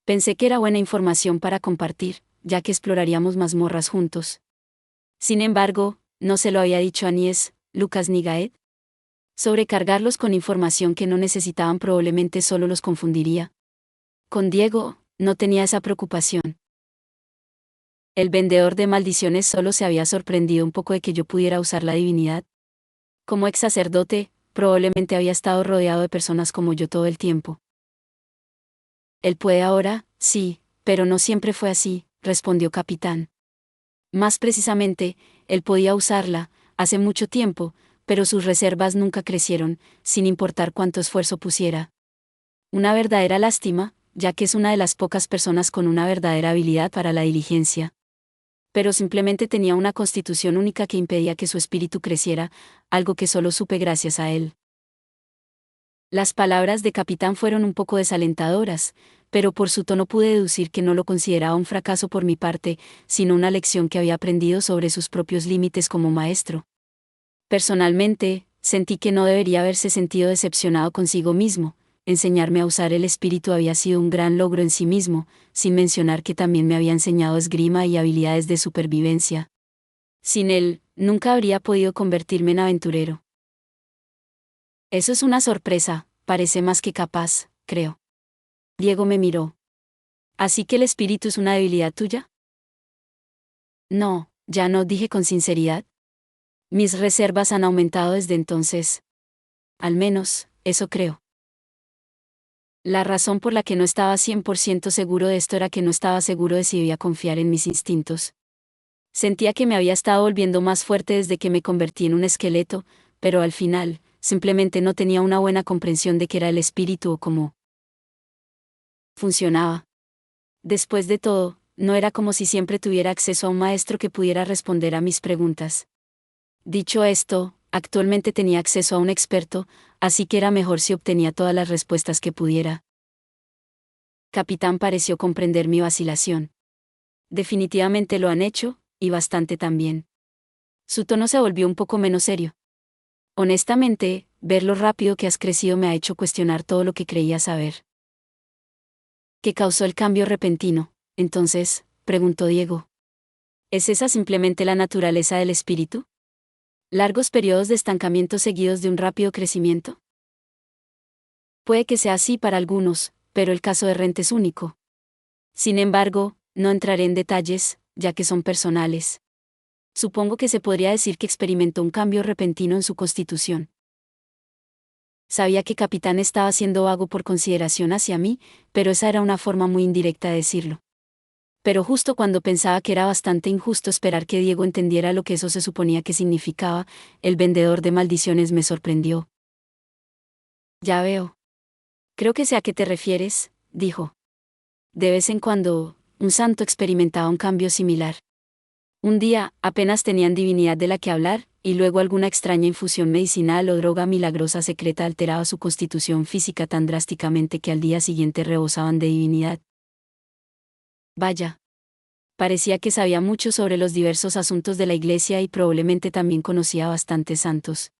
Pensé que era buena información para compartir, ya que exploraríamos mazmorras juntos. Sin embargo, no se lo había dicho a Nies, Lucas ni Gaed. Sobrecargarlos con información que no necesitaban probablemente solo los confundiría. Con Diego, no tenía esa preocupación. El vendedor de maldiciones solo se había sorprendido un poco de que yo pudiera usar la divinidad. Como ex sacerdote, probablemente había estado rodeado de personas como yo todo el tiempo. Él puede ahora, sí, pero no siempre fue así, respondió Capitán. Más precisamente, él podía usarla, hace mucho tiempo, pero sus reservas nunca crecieron, sin importar cuánto esfuerzo pusiera. Una verdadera lástima, ya que es una de las pocas personas con una verdadera habilidad para la diligencia. Pero simplemente tenía una constitución única que impedía que su espíritu creciera, algo que solo supe gracias a él. Las palabras de Capitán fueron un poco desalentadoras, pero por su tono pude deducir que no lo consideraba un fracaso por mi parte, sino una lección que había aprendido sobre sus propios límites como maestro. Personalmente, sentí que no debería haberse sentido decepcionado consigo mismo. Enseñarme a usar el espíritu había sido un gran logro en sí mismo, sin mencionar que también me había enseñado esgrima y habilidades de supervivencia. Sin él, nunca habría podido convertirme en aventurero. Eso es una sorpresa, parece más que capaz, creo. Diego me miró. ¿Así que el espíritu es una debilidad tuya? No, ya no, dije con sinceridad. Mis reservas han aumentado desde entonces. Al menos, eso creo. La razón por la que no estaba 100% seguro de esto era que no estaba seguro de si debía confiar en mis instintos. Sentía que me había estado volviendo más fuerte desde que me convertí en un esqueleto, pero al final, simplemente no tenía una buena comprensión de qué era el espíritu o cómo funcionaba. Después de todo, no era como si siempre tuviera acceso a un maestro que pudiera responder a mis preguntas. Dicho esto, actualmente tenía acceso a un experto, así que era mejor si obtenía todas las respuestas que pudiera. Capitán pareció comprender mi vacilación. Definitivamente lo han hecho, y bastante también. Su tono se volvió un poco menos serio. Honestamente, ver lo rápido que has crecido me ha hecho cuestionar todo lo que creía saber. ¿Qué causó el cambio repentino, entonces?, preguntó Diego. ¿Es esa simplemente la naturaleza del espíritu? ¿Largos periodos de estancamiento seguidos de un rápido crecimiento? Puede que sea así para algunos, pero el caso de Rent es único. Sin embargo, no entraré en detalles, ya que son personales. Supongo que se podría decir que experimentó un cambio repentino en su constitución. Sabía que Capitán estaba siendo vago por consideración hacia mí, pero esa era una forma muy indirecta de decirlo. Pero justo cuando pensaba que era bastante injusto esperar que Diego entendiera lo que eso se suponía que significaba, el vendedor de maldiciones me sorprendió. Ya veo. Creo que sé a qué te refieres, dijo. De vez en cuando, un santo experimentaba un cambio similar. Un día, apenas tenían divinidad de la que hablar, y luego alguna extraña infusión medicinal o droga milagrosa secreta alteraba su constitución física tan drásticamente que al día siguiente rebosaban de divinidad. Vaya. Parecía que sabía mucho sobre los diversos asuntos de la Iglesia y probablemente también conocía a bastantes santos.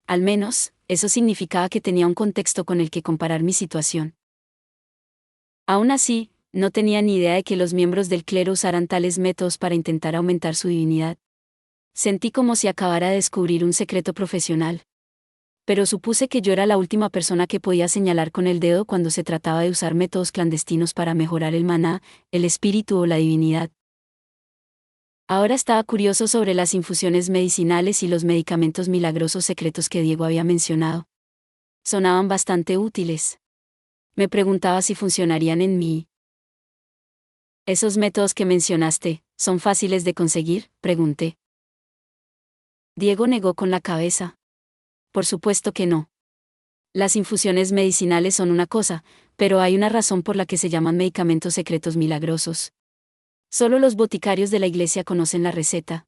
Al menos, eso significaba que tenía un contexto con el que comparar mi situación. Aún así, no tenía ni idea de que los miembros del clero usaran tales métodos para intentar aumentar su divinidad. Sentí como si acabara de descubrir un secreto profesional. Pero supuse que yo era la última persona que podía señalar con el dedo cuando se trataba de usar métodos clandestinos para mejorar el maná, el espíritu o la divinidad. Ahora estaba curioso sobre las infusiones medicinales y los medicamentos milagrosos secretos que Diego había mencionado. Sonaban bastante útiles. Me preguntaba si funcionarían en mí. ¿Esos métodos que mencionaste, son fáciles de conseguir?, pregunté. Diego negó con la cabeza. Por supuesto que no. Las infusiones medicinales son una cosa, pero hay una razón por la que se llaman medicamentos secretos milagrosos. Solo los boticarios de la iglesia conocen la receta.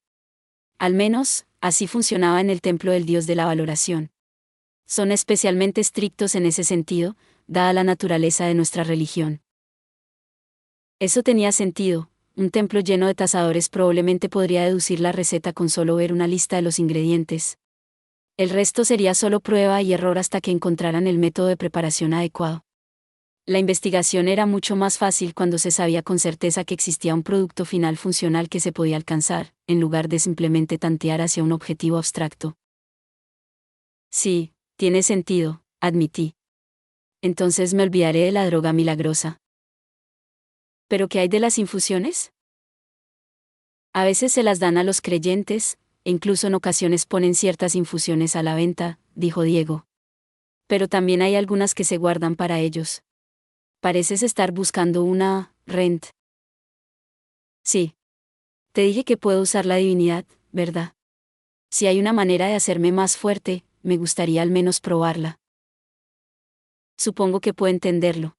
Al menos, así funcionaba en el templo del dios de la valoración. Son especialmente estrictos en ese sentido, dada la naturaleza de nuestra religión. Eso tenía sentido. Un templo lleno de tasadores probablemente podría deducir la receta con solo ver una lista de los ingredientes. El resto sería solo prueba y error hasta que encontraran el método de preparación adecuado. La investigación era mucho más fácil cuando se sabía con certeza que existía un producto final funcional que se podía alcanzar, en lugar de simplemente tantear hacia un objetivo abstracto. Sí, tiene sentido, admití. Entonces me olvidaré de la droga milagrosa. ¿Pero qué hay de las infusiones? A veces se las dan a los creyentes, e incluso en ocasiones ponen ciertas infusiones a la venta, dijo Diego. Pero también hay algunas que se guardan para ellos. Pareces estar buscando una rent. Sí. Te dije que puedo usar la divinidad, ¿verdad? Si hay una manera de hacerme más fuerte, me gustaría al menos probarla. Supongo que puedo entenderlo.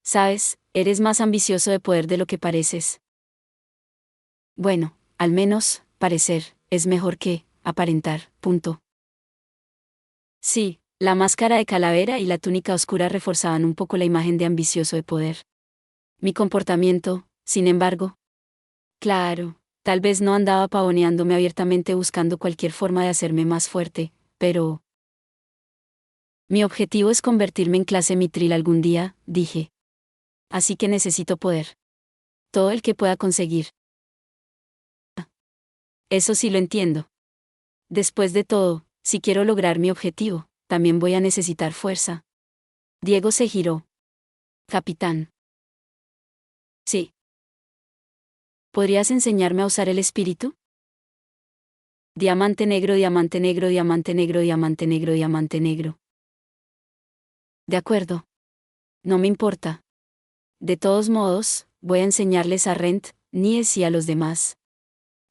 Sabes, eres más ambicioso de poder de lo que pareces. Bueno, al menos, parecer, es mejor que aparentar, punto. Sí, la máscara de calavera y la túnica oscura reforzaban un poco la imagen de ambicioso de poder. Mi comportamiento, sin embargo. Claro, tal vez no andaba pavoneándome abiertamente buscando cualquier forma de hacerme más fuerte, pero... Mi objetivo es convertirme en clase mitril algún día, dije. Así que necesito poder. Todo el que pueda conseguir. Eso sí lo entiendo. Después de todo, si quiero lograr mi objetivo, también voy a necesitar fuerza. Diego se giró. Capitán. Sí. ¿Podrías enseñarme a usar el espíritu? Diamante negro, diamante negro, diamante negro, diamante negro, diamante negro. De acuerdo. No me importa. De todos modos, voy a enseñarles a Rent, Nies y a los demás.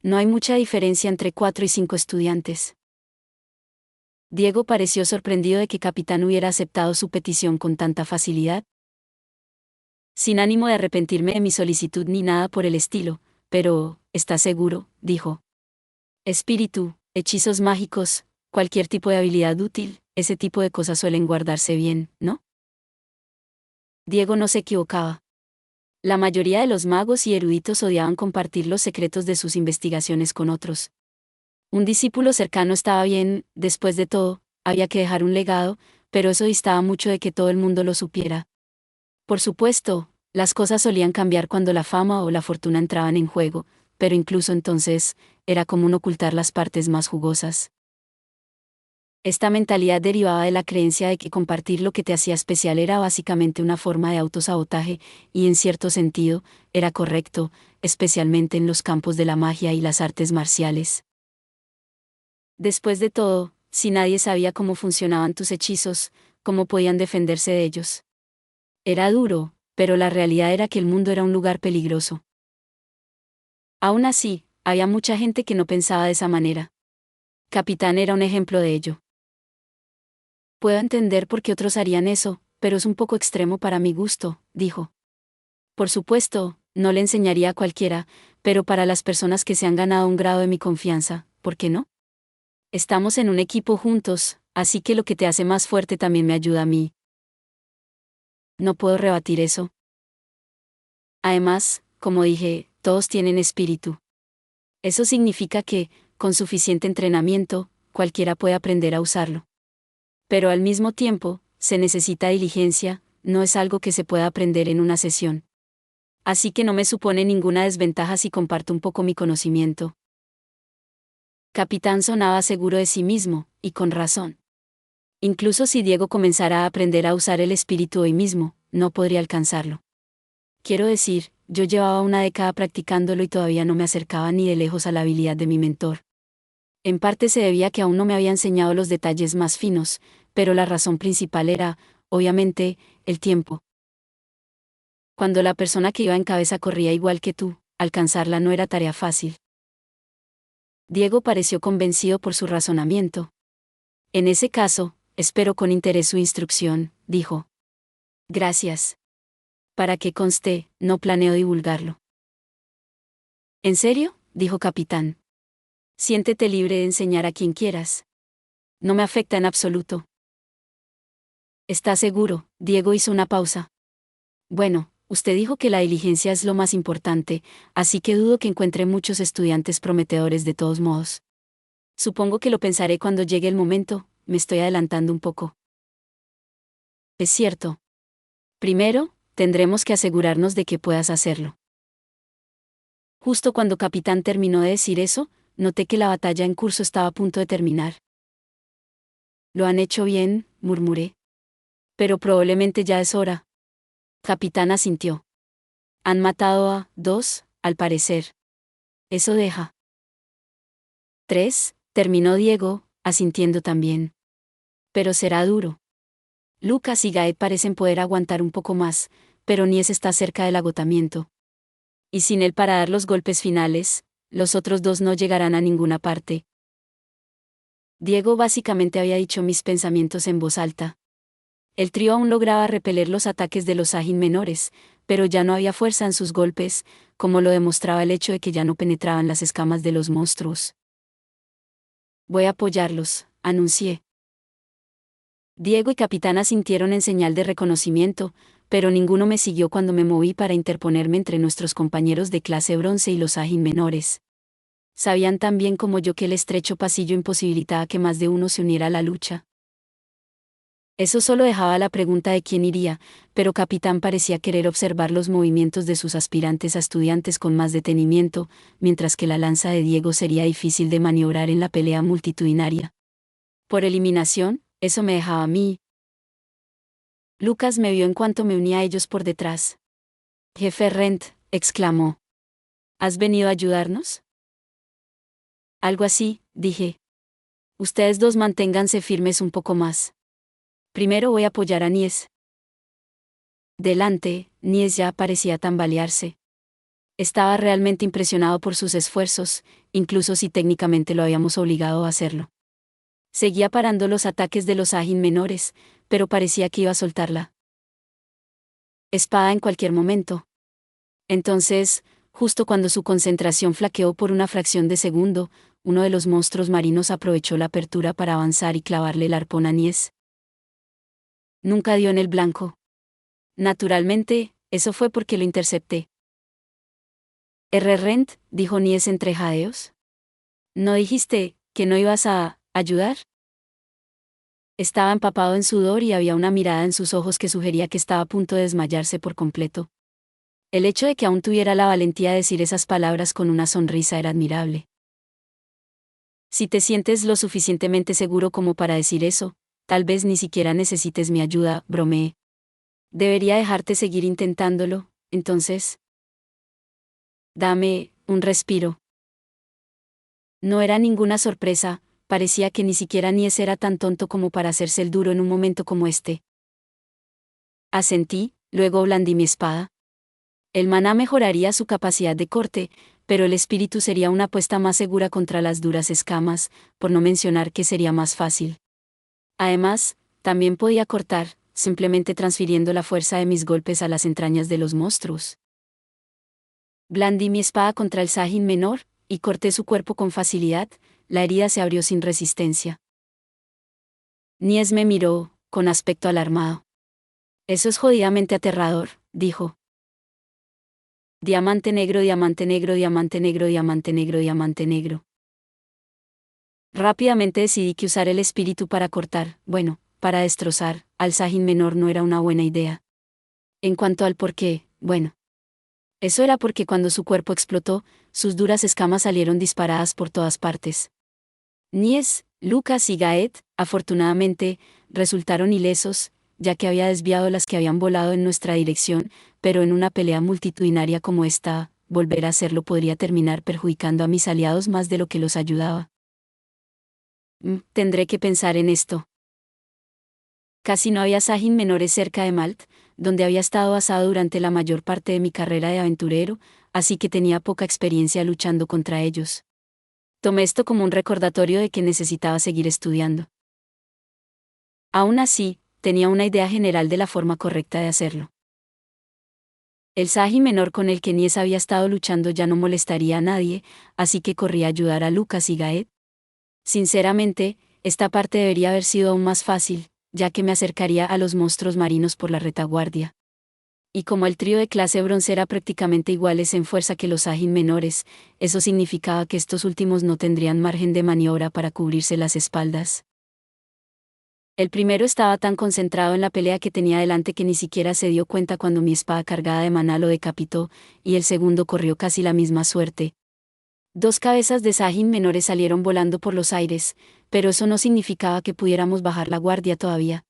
No hay mucha diferencia entre 4 y 5 estudiantes. Diego pareció sorprendido de que Capitán hubiera aceptado su petición con tanta facilidad. Sin ánimo de arrepentirme de mi solicitud ni nada por el estilo, pero, ¿estás seguro?, dijo. Espíritu, hechizos mágicos, cualquier tipo de habilidad útil, ese tipo de cosas suelen guardarse bien, ¿no? Diego no se equivocaba. La mayoría de los magos y eruditos odiaban compartir los secretos de sus investigaciones con otros. Un discípulo cercano estaba bien, después de todo, había que dejar un legado, pero eso distaba mucho de que todo el mundo lo supiera. Por supuesto, las cosas solían cambiar cuando la fama o la fortuna entraban en juego, pero incluso entonces, era común ocultar las partes más jugosas. Esta mentalidad derivaba de la creencia de que compartir lo que te hacía especial era básicamente una forma de autosabotaje, y en cierto sentido, era correcto, especialmente en los campos de la magia y las artes marciales. Después de todo, si nadie sabía cómo funcionaban tus hechizos, ¿cómo podían defenderse de ellos? Era duro, pero la realidad era que el mundo era un lugar peligroso. Aún así, había mucha gente que no pensaba de esa manera. Capitán era un ejemplo de ello. Puedo entender por qué otros harían eso, pero es un poco extremo para mi gusto, dijo. Por supuesto, no le enseñaría a cualquiera, pero para las personas que se han ganado un grado de mi confianza, ¿por qué no? Estamos en un equipo juntos, así que lo que te hace más fuerte también me ayuda a mí. No puedo rebatir eso. Además, como dije, todos tienen espíritu. Eso significa que, con suficiente entrenamiento, cualquiera puede aprender a usarlo. Pero al mismo tiempo, se necesita diligencia, no es algo que se pueda aprender en una sesión. Así que no me supone ninguna desventaja si comparto un poco mi conocimiento. Capitán sonaba seguro de sí mismo, y con razón. Incluso si Diego comenzara a aprender a usar el espíritu hoy mismo, no podría alcanzarlo. Quiero decir, yo llevaba una década practicándolo y todavía no me acercaba ni de lejos a la habilidad de mi mentor. En parte se debía a que aún no me había enseñado los detalles más finos, pero la razón principal era, obviamente, el tiempo. Cuando la persona que iba en cabeza corría igual que tú, alcanzarla no era tarea fácil. Diego pareció convencido por su razonamiento. En ese caso, espero con interés su instrucción, dijo. Gracias. Para que conste, no planeo divulgarlo. ¿En serio?, dijo Capitán. Siéntete libre de enseñar a quien quieras. No me afecta en absoluto. ¿Está seguro? Diego hizo una pausa. Bueno, usted dijo que la diligencia es lo más importante, así que dudo que encuentre muchos estudiantes prometedores de todos modos. Supongo que lo pensaré cuando llegue el momento, me estoy adelantando un poco. Es cierto. Primero, tendremos que asegurarnos de que puedas hacerlo. Justo cuando Capitán terminó de decir eso, noté que la batalla en curso estaba a punto de terminar. Lo han hecho bien, murmuré. Pero probablemente ya es hora. Capitán asintió. Han matado a 2, al parecer. Eso deja. 3, terminó Diego, asintiendo también. Pero será duro. Lucas y Gaet parecen poder aguantar un poco más, pero Nies está cerca del agotamiento. Y sin él para dar los golpes finales, los otros 2 no llegarán a ninguna parte. Diego básicamente había dicho mis pensamientos en voz alta. El trío aún lograba repeler los ataques de los Ajin menores, pero ya no había fuerza en sus golpes, como lo demostraba el hecho de que ya no penetraban las escamas de los monstruos. Voy a apoyarlos, anuncié. Diego y Capitán asintieron en señal de reconocimiento, pero ninguno me siguió cuando me moví para interponerme entre nuestros compañeros de clase bronce y los Ajin menores. Sabían tan bien como yo que el estrecho pasillo imposibilitaba que más de uno se uniera a la lucha. Eso solo dejaba la pregunta de quién iría, pero Capitán parecía querer observar los movimientos de sus aspirantes a estudiantes con más detenimiento, mientras que la lanza de Diego sería difícil de maniobrar en la pelea multitudinaria. Por eliminación, eso me dejaba a mí. Lucas me vio en cuanto me uní a ellos por detrás. Jefe Rent, exclamó. ¿Has venido a ayudarnos? Algo así, dije. Ustedes 2 manténganse firmes un poco más. Primero voy a apoyar a Nies. Delante, Nies ya parecía tambalearse. Estaba realmente impresionado por sus esfuerzos, incluso si técnicamente lo habíamos obligado a hacerlo. Seguía parando los ataques de los Ajin menores, pero parecía que iba a soltar la espada en cualquier momento. Entonces, justo cuando su concentración flaqueó por una fracción de segundo, uno de los monstruos marinos aprovechó la apertura para avanzar y clavarle el arpón a Nies. Nunca dio en el blanco. Naturalmente, eso fue porque lo intercepté. Rent, dijo Nies entre jadeos. ¿No dijiste que no ibas a ayudar? Estaba empapado en sudor y había una mirada en sus ojos que sugería que estaba a punto de desmayarse por completo. El hecho de que aún tuviera la valentía de decir esas palabras con una sonrisa era admirable. Si te sientes lo suficientemente seguro como para decir eso, tal vez ni siquiera necesites mi ayuda, bromeé. Debería dejarte seguir intentándolo, entonces. Dame un respiro. No era ninguna sorpresa, parecía que ni siquiera Nies era tan tonto como para hacerse el duro en un momento como este. Asentí, luego blandí mi espada. El maná mejoraría su capacidad de corte, pero el espíritu sería una apuesta más segura contra las duras escamas, por no mencionar que sería más fácil. Además, también podía cortar, simplemente transfiriendo la fuerza de mis golpes a las entrañas de los monstruos. Blandí mi espada contra el Sajin menor, y corté su cuerpo con facilidad, la herida se abrió sin resistencia. Nies me miró, con aspecto alarmado. Eso es jodidamente aterrador, dijo. Diamante negro, diamante negro, diamante negro, diamante negro, diamante negro. Rápidamente decidí que usar el espíritu para cortar, bueno, para destrozar, al Sajin menor no era una buena idea. En cuanto al por qué, bueno. Eso era porque cuando su cuerpo explotó, sus duras escamas salieron disparadas por todas partes. Nies, Lucas y Gaet, afortunadamente, resultaron ilesos, ya que había desviado las que habían volado en nuestra dirección, pero en una pelea multitudinaria como esta, volver a hacerlo podría terminar perjudicando a mis aliados más de lo que los ayudaba. Tendré que pensar en esto. Casi no había Sajin menores cerca de Malt, donde había estado basado durante la mayor parte de mi carrera de aventurero, así que tenía poca experiencia luchando contra ellos. Tomé esto como un recordatorio de que necesitaba seguir estudiando. Aún así, tenía una idea general de la forma correcta de hacerlo. El Sajin menor con el que Nies había estado luchando ya no molestaría a nadie, así que corrí a ayudar a Lucas y Gaet. Sinceramente, esta parte debería haber sido aún más fácil, ya que me acercaría a los monstruos marinos por la retaguardia. Y como el trío de clase bronce era prácticamente iguales en fuerza que los Sajin menores, eso significaba que estos últimos no tendrían margen de maniobra para cubrirse las espaldas. El primero estaba tan concentrado en la pelea que tenía delante que ni siquiera se dio cuenta cuando mi espada cargada de maná lo decapitó, y el segundo corrió casi la misma suerte. 2 cabezas de Sajin menores salieron volando por los aires, pero eso no significaba que pudiéramos bajar la guardia todavía.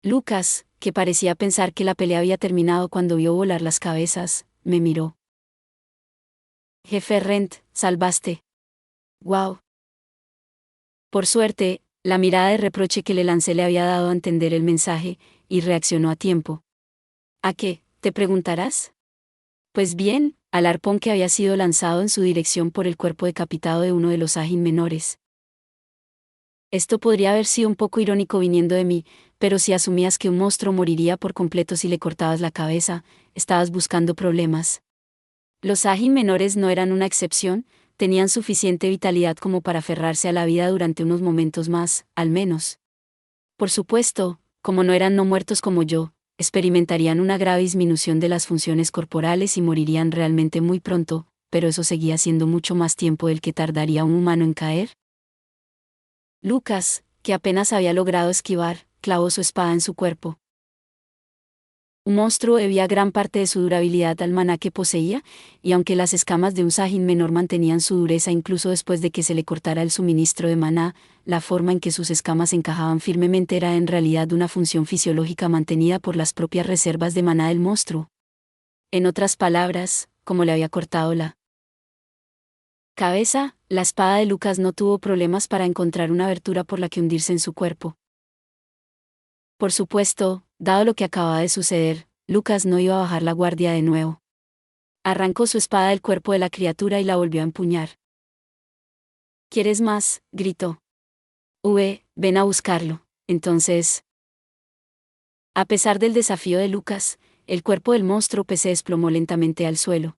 Lucas, que parecía pensar que la pelea había terminado cuando vio volar las cabezas, me miró. Jefe Rent, salvaste. ¡Wow! Por suerte, la mirada de reproche que le lancé le había dado a entender el mensaje, y reaccionó a tiempo. ¿A qué? ¿Te preguntarás? Pues bien, al arpón que había sido lanzado en su dirección por el cuerpo decapitado de uno de los Sajin menores. Esto podría haber sido un poco irónico viniendo de mí, pero si asumías que un monstruo moriría por completo si le cortabas la cabeza, estabas buscando problemas. Los Sajin menores no eran una excepción, tenían suficiente vitalidad como para aferrarse a la vida durante unos momentos más, al menos. Por supuesto, como no eran no muertos como yo, experimentarían una grave disminución de las funciones corporales y morirían realmente muy pronto, pero eso seguía siendo mucho más tiempo del que tardaría un humano en caer. Lucas, que apenas había logrado esquivar, clavó su espada en su cuerpo. Un monstruo debía gran parte de su durabilidad al maná que poseía, y aunque las escamas de un Sajin menor mantenían su dureza incluso después de que se le cortara el suministro de maná, la forma en que sus escamas encajaban firmemente era en realidad una función fisiológica mantenida por las propias reservas de maná del monstruo. En otras palabras, como le había cortado la cabeza, la espada de Lucas no tuvo problemas para encontrar una abertura por la que hundirse en su cuerpo. Por supuesto, dado lo que acababa de suceder, Lucas no iba a bajar la guardia de nuevo. Arrancó su espada del cuerpo de la criatura y la volvió a empuñar. ¿Quieres más?, gritó. Ven a buscarlo. Entonces. A pesar del desafío de Lucas, el cuerpo del monstruo se desplomó lentamente al suelo.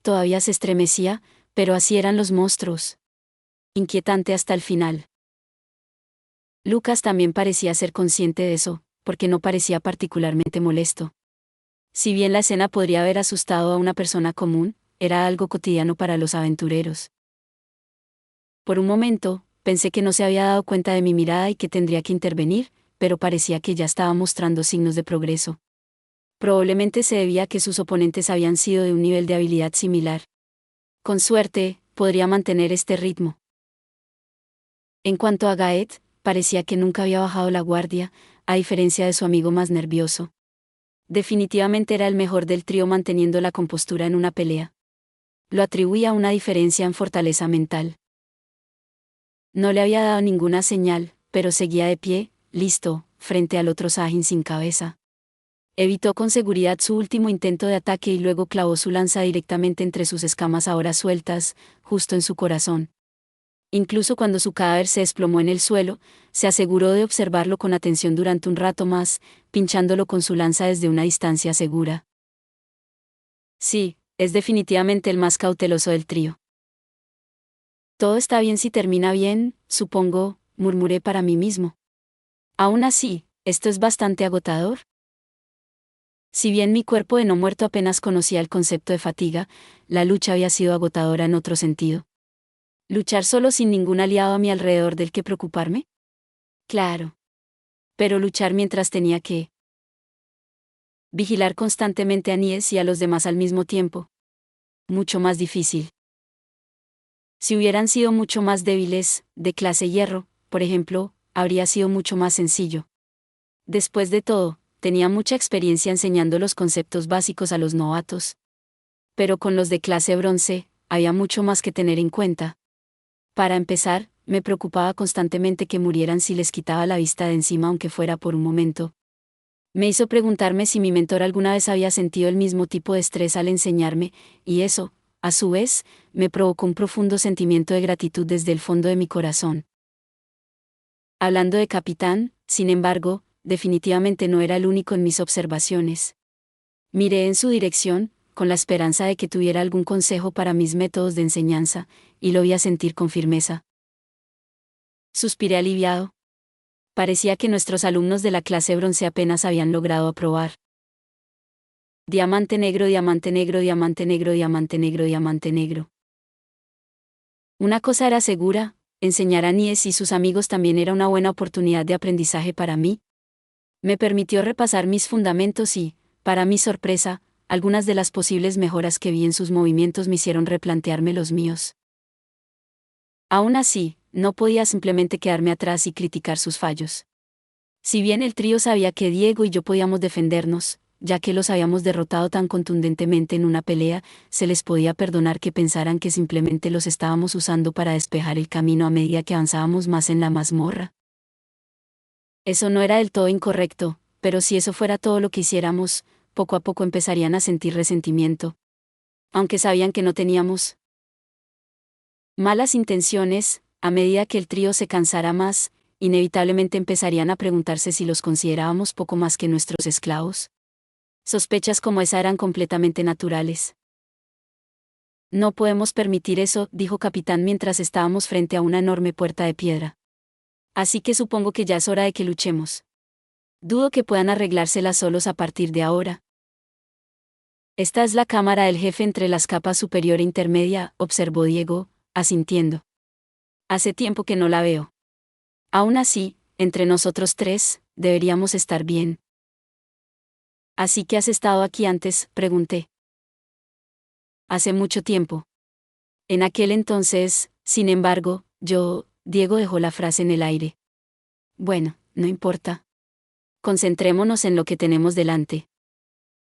Todavía se estremecía, pero así eran los monstruos. Inquietante hasta el final. Lucas también parecía ser consciente de eso, porque no parecía particularmente molesto. Si bien la escena podría haber asustado a una persona común, era algo cotidiano para los aventureros. Por un momento, pensé que no se había dado cuenta de mi mirada y que tendría que intervenir, pero parecía que ya estaba mostrando signos de progreso. Probablemente se debía a que sus oponentes habían sido de un nivel de habilidad similar. Con suerte, podría mantener este ritmo. En cuanto a Gaet, parecía que nunca había bajado la guardia, a diferencia de su amigo más nervioso. Definitivamente era el mejor del trío manteniendo la compostura en una pelea. Lo atribuía a una diferencia en fortaleza mental. No le había dado ninguna señal, pero seguía de pie, listo, frente al otro Sajin sin cabeza. Evitó con seguridad su último intento de ataque y luego clavó su lanza directamente entre sus escamas ahora sueltas, justo en su corazón. Incluso cuando su cadáver se desplomó en el suelo, se aseguró de observarlo con atención durante un rato más, pinchándolo con su lanza desde una distancia segura. Sí, es definitivamente el más cauteloso del trío. Todo está bien si termina bien, supongo, murmuré para mí mismo. Aún así, esto es bastante agotador. Si bien mi cuerpo de no muerto apenas conocía el concepto de fatiga, la lucha había sido agotadora en otro sentido. ¿Luchar solo sin ningún aliado a mi alrededor del que preocuparme? Claro. Pero luchar mientras tenía que vigilar constantemente a Nies y a los demás al mismo tiempo. Mucho más difícil. Si hubieran sido mucho más débiles, de clase hierro, por ejemplo, habría sido mucho más sencillo. Después de todo, tenía mucha experiencia enseñando los conceptos básicos a los novatos. Pero con los de clase bronce, había mucho más que tener en cuenta. Para empezar, me preocupaba constantemente que murieran si les quitaba la vista de encima aunque fuera por un momento. Me hizo preguntarme si mi mentor alguna vez había sentido el mismo tipo de estrés al enseñarme, y eso, a su vez, me provocó un profundo sentimiento de gratitud desde el fondo de mi corazón. Hablando de capitán, sin embargo, definitivamente no era el único en mis observaciones. Miré en su dirección, con la esperanza de que tuviera algún consejo para mis métodos de enseñanza, y lo vi asentir con firmeza. Suspiré aliviado. Parecía que nuestros alumnos de la clase bronce apenas habían logrado aprobar. Diamante negro, diamante negro, diamante negro, diamante negro, diamante negro. Una cosa era segura, enseñar a Nies y sus amigos también era una buena oportunidad de aprendizaje para mí. Me permitió repasar mis fundamentos y, para mi sorpresa, algunas de las posibles mejoras que vi en sus movimientos me hicieron replantearme los míos. Aún así, no podía simplemente quedarme atrás y criticar sus fallos. Si bien el trío sabía que Diego y yo podíamos defendernos, ya que los habíamos derrotado tan contundentemente en una pelea, se les podía perdonar que pensaran que simplemente los estábamos usando para despejar el camino a medida que avanzábamos más en la mazmorra. Eso no era del todo incorrecto, pero si eso fuera todo lo que hiciéramos, poco a poco empezarían a sentir resentimiento. Aunque sabían que no teníamos malas intenciones, a medida que el trío se cansara más, inevitablemente empezarían a preguntarse si los considerábamos poco más que nuestros esclavos. Sospechas como esa eran completamente naturales. No podemos permitir eso, dijo Capitán mientras estábamos frente a una enorme puerta de piedra. Así que supongo que ya es hora de que luchemos. Dudo que puedan arreglárselas solos a partir de ahora. Esta es la cámara del jefe entre las capas superior e intermedia, observó Diego, asintiendo. Hace tiempo que no la veo. Aún así, entre nosotros tres, deberíamos estar bien. ¿Así que has estado aquí antes?, pregunté. Hace mucho tiempo. En aquel entonces, sin embargo, Diego dejó la frase en el aire. Bueno, no importa. Concentrémonos en lo que tenemos delante.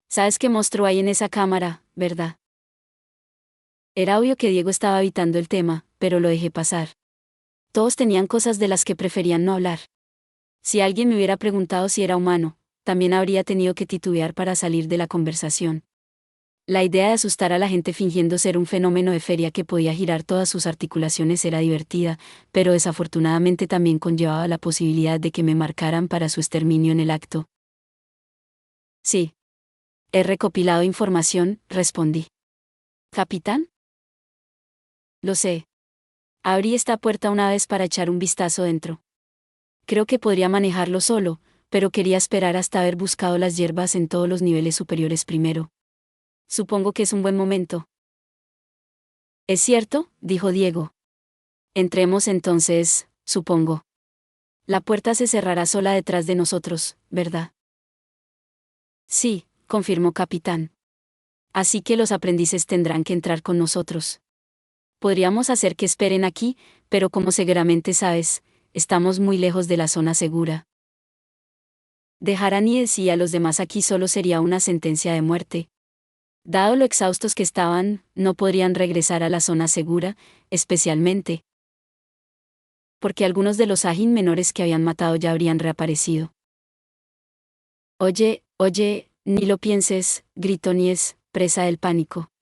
¿Sabes qué monstruo hay en esa cámara, verdad? Era obvio que Diego estaba evitando el tema, pero lo dejé pasar. Todos tenían cosas de las que preferían no hablar. Si alguien me hubiera preguntado si era humano, también habría tenido que titubear para salir de la conversación. La idea de asustar a la gente fingiendo ser un fenómeno de feria que podía girar todas sus articulaciones era divertida, pero desafortunadamente también conllevaba la posibilidad de que me marcaran para su exterminio en el acto. Sí. He recopilado información, respondí. ¿Capitán? Lo sé. Abrí esta puerta una vez para echar un vistazo dentro. Creo que podría manejarlo solo, pero quería esperar hasta haber buscado las hierbas en todos los niveles superiores primero. Supongo que es un buen momento. Es cierto, dijo Diego. Entremos entonces, supongo. La puerta se cerrará sola detrás de nosotros, ¿verdad? Sí, confirmó Capitán. Así que los aprendices tendrán que entrar con nosotros. Podríamos hacer que esperen aquí, pero como seguramente sabes, estamos muy lejos de la zona segura. Dejar a Nies y a los demás aquí solo sería una sentencia de muerte. Dado lo exhaustos que estaban, no podrían regresar a la zona segura, especialmente porque algunos de los Ajin menores que habían matado ya habrían reaparecido. Oye, ni lo pienses, gritó Nies, presa del pánico.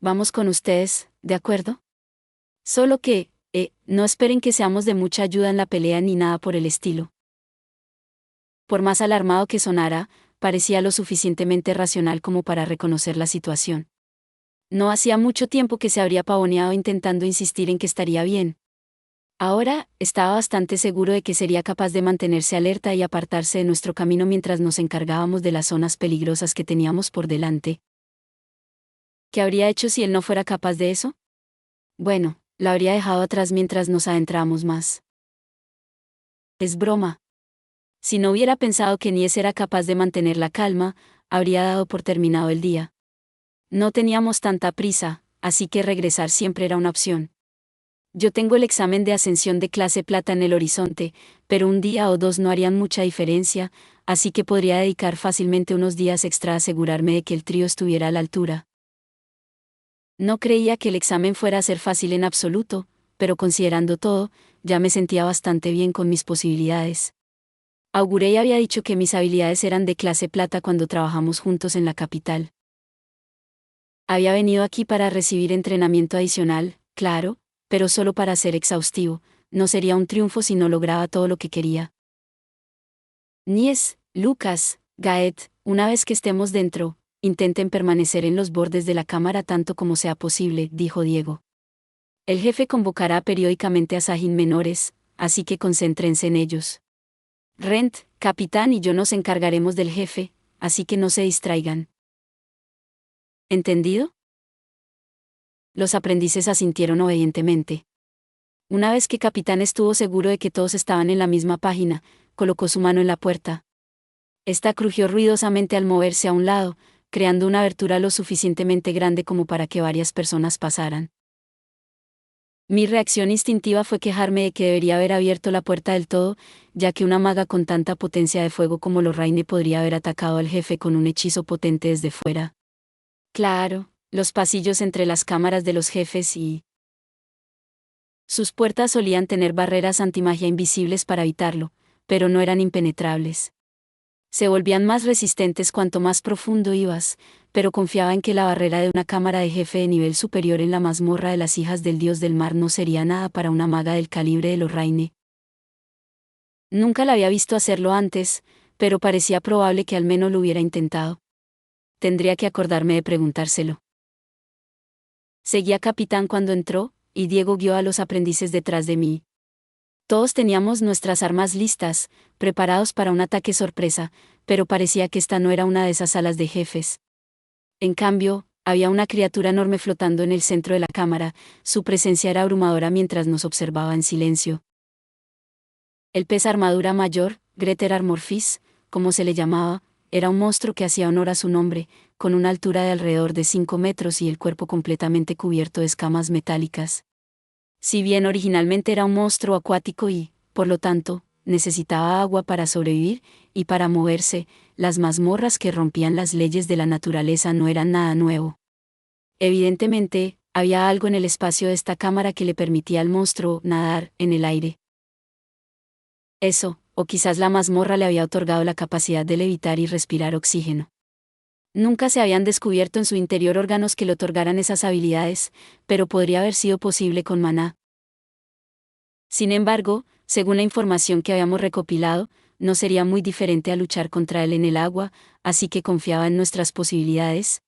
Vamos con ustedes, ¿de acuerdo? Solo que, no esperen que seamos de mucha ayuda en la pelea ni nada por el estilo. Por más alarmado que sonara, parecía lo suficientemente racional como para reconocer la situación. No hacía mucho tiempo que se habría pavoneado intentando insistir en que estaría bien. Ahora, estaba bastante seguro de que sería capaz de mantenerse alerta y apartarse de nuestro camino mientras nos encargábamos de las zonas peligrosas que teníamos por delante. ¿Qué habría hecho si él no fuera capaz de eso? Bueno, lo habría dejado atrás mientras nos adentramos más. Es broma. Si no hubiera pensado que Nies era capaz de mantener la calma, habría dado por terminado el día. No teníamos tanta prisa, así que regresar siempre era una opción. Yo tengo el examen de ascensión de clase plata en el horizonte, pero un día o dos no harían mucha diferencia, así que podría dedicar fácilmente unos días extra a asegurarme de que el trío estuviera a la altura. No creía que el examen fuera a ser fácil en absoluto, pero considerando todo, ya me sentía bastante bien con mis posibilidades. Augurey había dicho que mis habilidades eran de clase plata cuando trabajamos juntos en la capital. Había venido aquí para recibir entrenamiento adicional, claro, pero solo para ser exhaustivo. No sería un triunfo si no lograba todo lo que quería. Nies, Lucas, Gaet, una vez que estemos dentro, intenten permanecer en los bordes de la cámara tanto como sea posible, dijo Diego. El jefe convocará periódicamente a Sahin menores, así que concéntrense en ellos. Rent, capitán y yo nos encargaremos del jefe, así que no se distraigan. ¿Entendido? Los aprendices asintieron obedientemente. Una vez que capitán estuvo seguro de que todos estaban en la misma página, colocó su mano en la puerta. Esta crujió ruidosamente al moverse a un lado, creando una abertura lo suficientemente grande como para que varias personas pasaran. Mi reacción instintiva fue quejarme de que debería haber abierto la puerta del todo, ya que una maga con tanta potencia de fuego como Lorraine podría haber atacado al jefe con un hechizo potente desde fuera. Claro, los pasillos entre las cámaras de los jefes y sus puertas solían tener barreras antimagia invisibles para evitarlo, pero no eran impenetrables. Se volvían más resistentes cuanto más profundo ibas, pero confiaba en que la barrera de una cámara de jefe de nivel superior en la mazmorra de las hijas del dios del mar no sería nada para una maga del calibre de Lorraine. Nunca la había visto hacerlo antes, pero parecía probable que al menos lo hubiera intentado. Tendría que acordarme de preguntárselo. Seguía capitán cuando entró, y Diego guió a los aprendices detrás de mí. Todos teníamos nuestras armas listas, preparados para un ataque sorpresa, pero parecía que esta no era una de esas salas de jefes. En cambio, había una criatura enorme flotando en el centro de la cámara, su presencia era abrumadora mientras nos observaba en silencio. El pez armadura mayor, Greater Armorphis, como se le llamaba, era un monstruo que hacía honor a su nombre, con una altura de alrededor de 5 metros y el cuerpo completamente cubierto de escamas metálicas. Si bien originalmente era un monstruo acuático y, por lo tanto, necesitaba agua para sobrevivir, y para moverse, las mazmorras que rompían las leyes de la naturaleza no eran nada nuevo. Evidentemente, había algo en el espacio de esta cámara que le permitía al monstruo nadar en el aire. Eso, o quizás la mazmorra le había otorgado la capacidad de levitar y respirar oxígeno. Nunca se habían descubierto en su interior órganos que le otorgaran esas habilidades, pero podría haber sido posible con maná. Sin embargo, según la información que habíamos recopilado, no sería muy diferente a luchar contra él en el agua, así que confiaba en nuestras posibilidades.